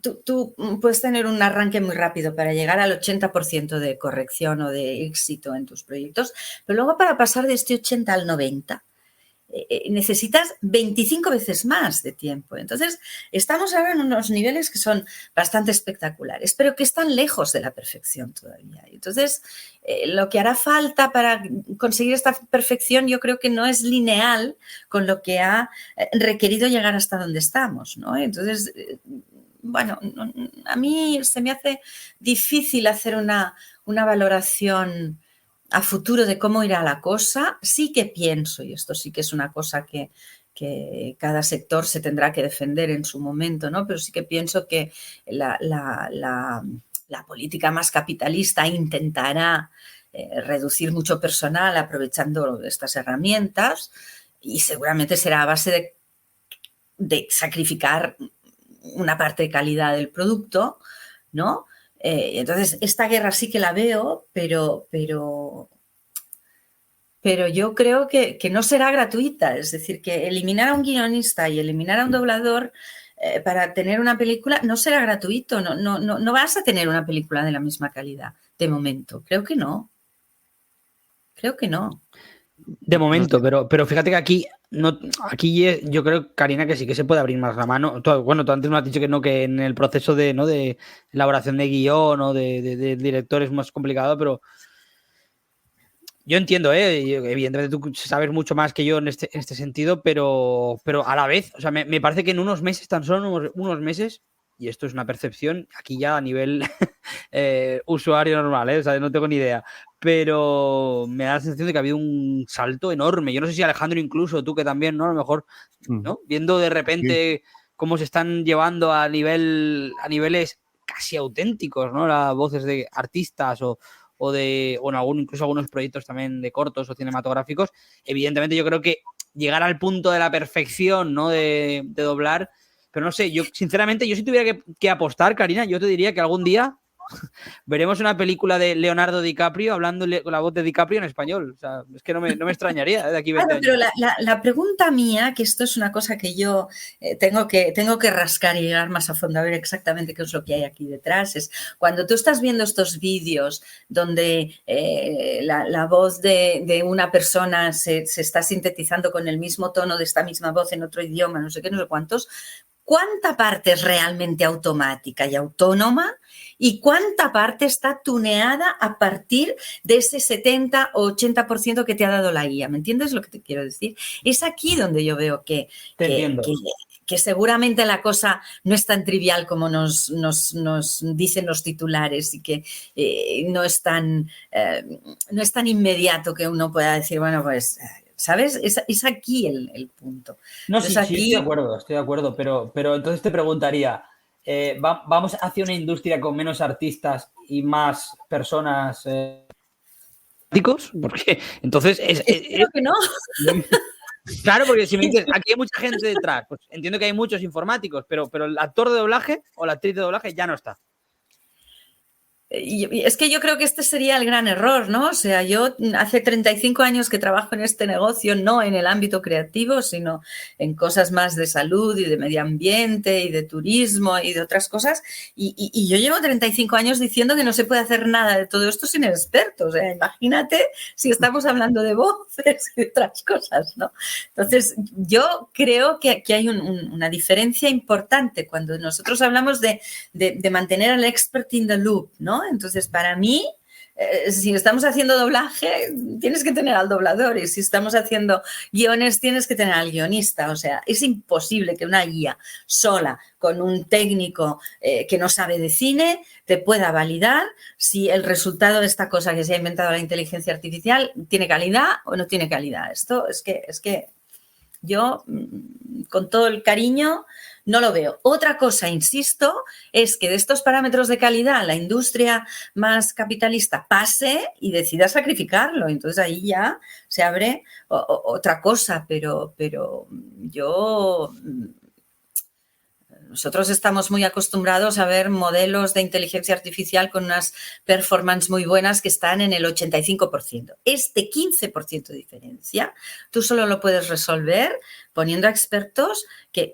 tú puedes tener un arranque muy rápido para llegar al 80% de corrección o de éxito en tus proyectos, pero luego para pasar de este 80 al 90 necesitas 25 veces más de tiempo. Entonces, estamos ahora en unos niveles que son bastante espectaculares, pero que están lejos de la perfección todavía. Entonces, lo que hará falta para conseguir esta perfección yo creo que no es lineal con lo que ha requerido llegar hasta donde estamos, ¿no? Entonces, bueno, a mí se me hace difícil hacer una valoración a futuro de cómo irá la cosa. Sí que pienso, y esto sí que es una cosa que cada sector se tendrá que defender en su momento, ¿no? Pero sí que pienso que la política más capitalista intentará reducir mucho personal aprovechando estas herramientas y seguramente será a base de sacrificar una parte de calidad del producto, ¿no? Entonces, esta guerra sí que la veo, pero yo creo que no será gratuita. Es decir, que eliminar a un guionista y eliminar a un doblador para tener una película no será gratuito. No vas a tener una película de la misma calidad, de momento. Creo que no. De momento, pero fíjate que aquí yo creo, Karina, que sí que se puede abrir más la mano. Tú antes me has dicho que no, que en el proceso de elaboración de guión o de director es más complicado, pero yo entiendo, evidentemente tú sabes mucho más que yo en este sentido, pero a la vez, o sea, me parece que en unos meses, tan solo unos meses, y esto es una percepción aquí ya a nivel usuario normal, o sea, no tengo ni idea, pero me da la sensación de que ha habido un salto enorme. Yo no sé si Alejandro, incluso tú que también, ¿no? A lo mejor, ¿no? Viendo de repente cómo se están llevando a niveles casi auténticos, ¿no? Las voces de artistas o incluso algunos proyectos también de cortos o cinematográficos. Evidentemente yo creo que llegar al punto de la perfección, ¿no? de doblar, pero no sé, yo sinceramente, yo si tuviera que apostar, Karina, yo te diría que algún día veremos una película de Leonardo DiCaprio hablando con la voz de DiCaprio en español. O sea, es que no me extrañaría de aquí 20 años. Pero la pregunta mía, que esto es una cosa que yo tengo que rascar y llegar más a fondo a ver exactamente qué es lo que hay aquí detrás, es cuando tú estás viendo estos vídeos donde la voz de una persona se está sintetizando con el mismo tono de esta misma voz en otro idioma, no sé qué, no sé cuántos, ¿cuánta parte es realmente automática y autónoma y cuánta parte está tuneada a partir de ese 70 o 80% que te ha dado la IA? ¿Me entiendes lo que te quiero decir? Es aquí donde yo veo que seguramente la cosa no es tan trivial como nos dicen los titulares y que no es tan inmediato que uno pueda decir, bueno, pues... ¿Sabes? Es aquí el punto. No, sí, estoy de acuerdo, pero entonces te preguntaría, ¿vamos hacia una industria con menos artistas y más personas porque entonces creo que no. Claro, porque si me dices, aquí hay mucha gente detrás, pues entiendo que hay muchos informáticos, pero el actor de doblaje o la actriz de doblaje ya no está. Y es que yo creo que este sería el gran error, ¿no? O sea, yo hace 35 años que trabajo en este negocio, no en el ámbito creativo, sino en cosas más de salud y de medio ambiente y de turismo y de otras cosas. Y yo llevo 35 años diciendo que no se puede hacer nada de todo esto sin expertos. O sea, imagínate si estamos hablando de voces y otras cosas, ¿no? Entonces, yo creo que hay una diferencia importante cuando nosotros hablamos de mantener al expert in the loop, ¿no? Entonces, para mí, si estamos haciendo doblaje, tienes que tener al doblador, y si estamos haciendo guiones, tienes que tener al guionista. O sea, es imposible que una guía sola con un técnico que no sabe de cine te pueda validar si el resultado de esta cosa que se ha inventado la inteligencia artificial tiene calidad o no tiene calidad. Esto es que yo, con todo el cariño, no lo veo. Otra cosa, insisto, es que de estos parámetros de calidad la industria más capitalista pase y decida sacrificarlo. Entonces ahí ya se abre otra cosa, pero nosotros estamos muy acostumbrados a ver modelos de inteligencia artificial con unas performance muy buenas que están en el 85%. Este 15% de diferencia, tú solo lo puedes resolver poniendo a expertos que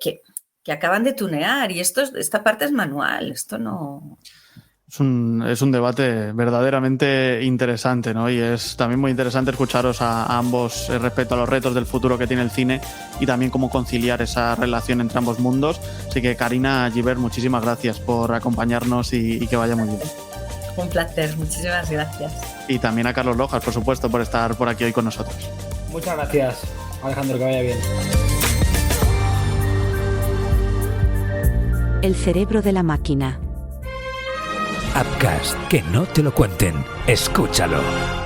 acaban de tunear, y esta parte es manual, esto no... Es un debate verdaderamente interesante, ¿no? Y es también muy interesante escucharos a ambos respecto a los retos del futuro que tiene el cine y también cómo conciliar esa relación entre ambos mundos. Así que, Karina Gibert, muchísimas gracias por acompañarnos y que vaya muy bien. Un placer, muchísimas gracias. Y también a Carlos Lojas, por supuesto, por estar por aquí hoy con nosotros. Muchas gracias, Alejandro, que vaya bien. El cerebro de la máquina. Appcast, que no te lo cuenten, escúchalo.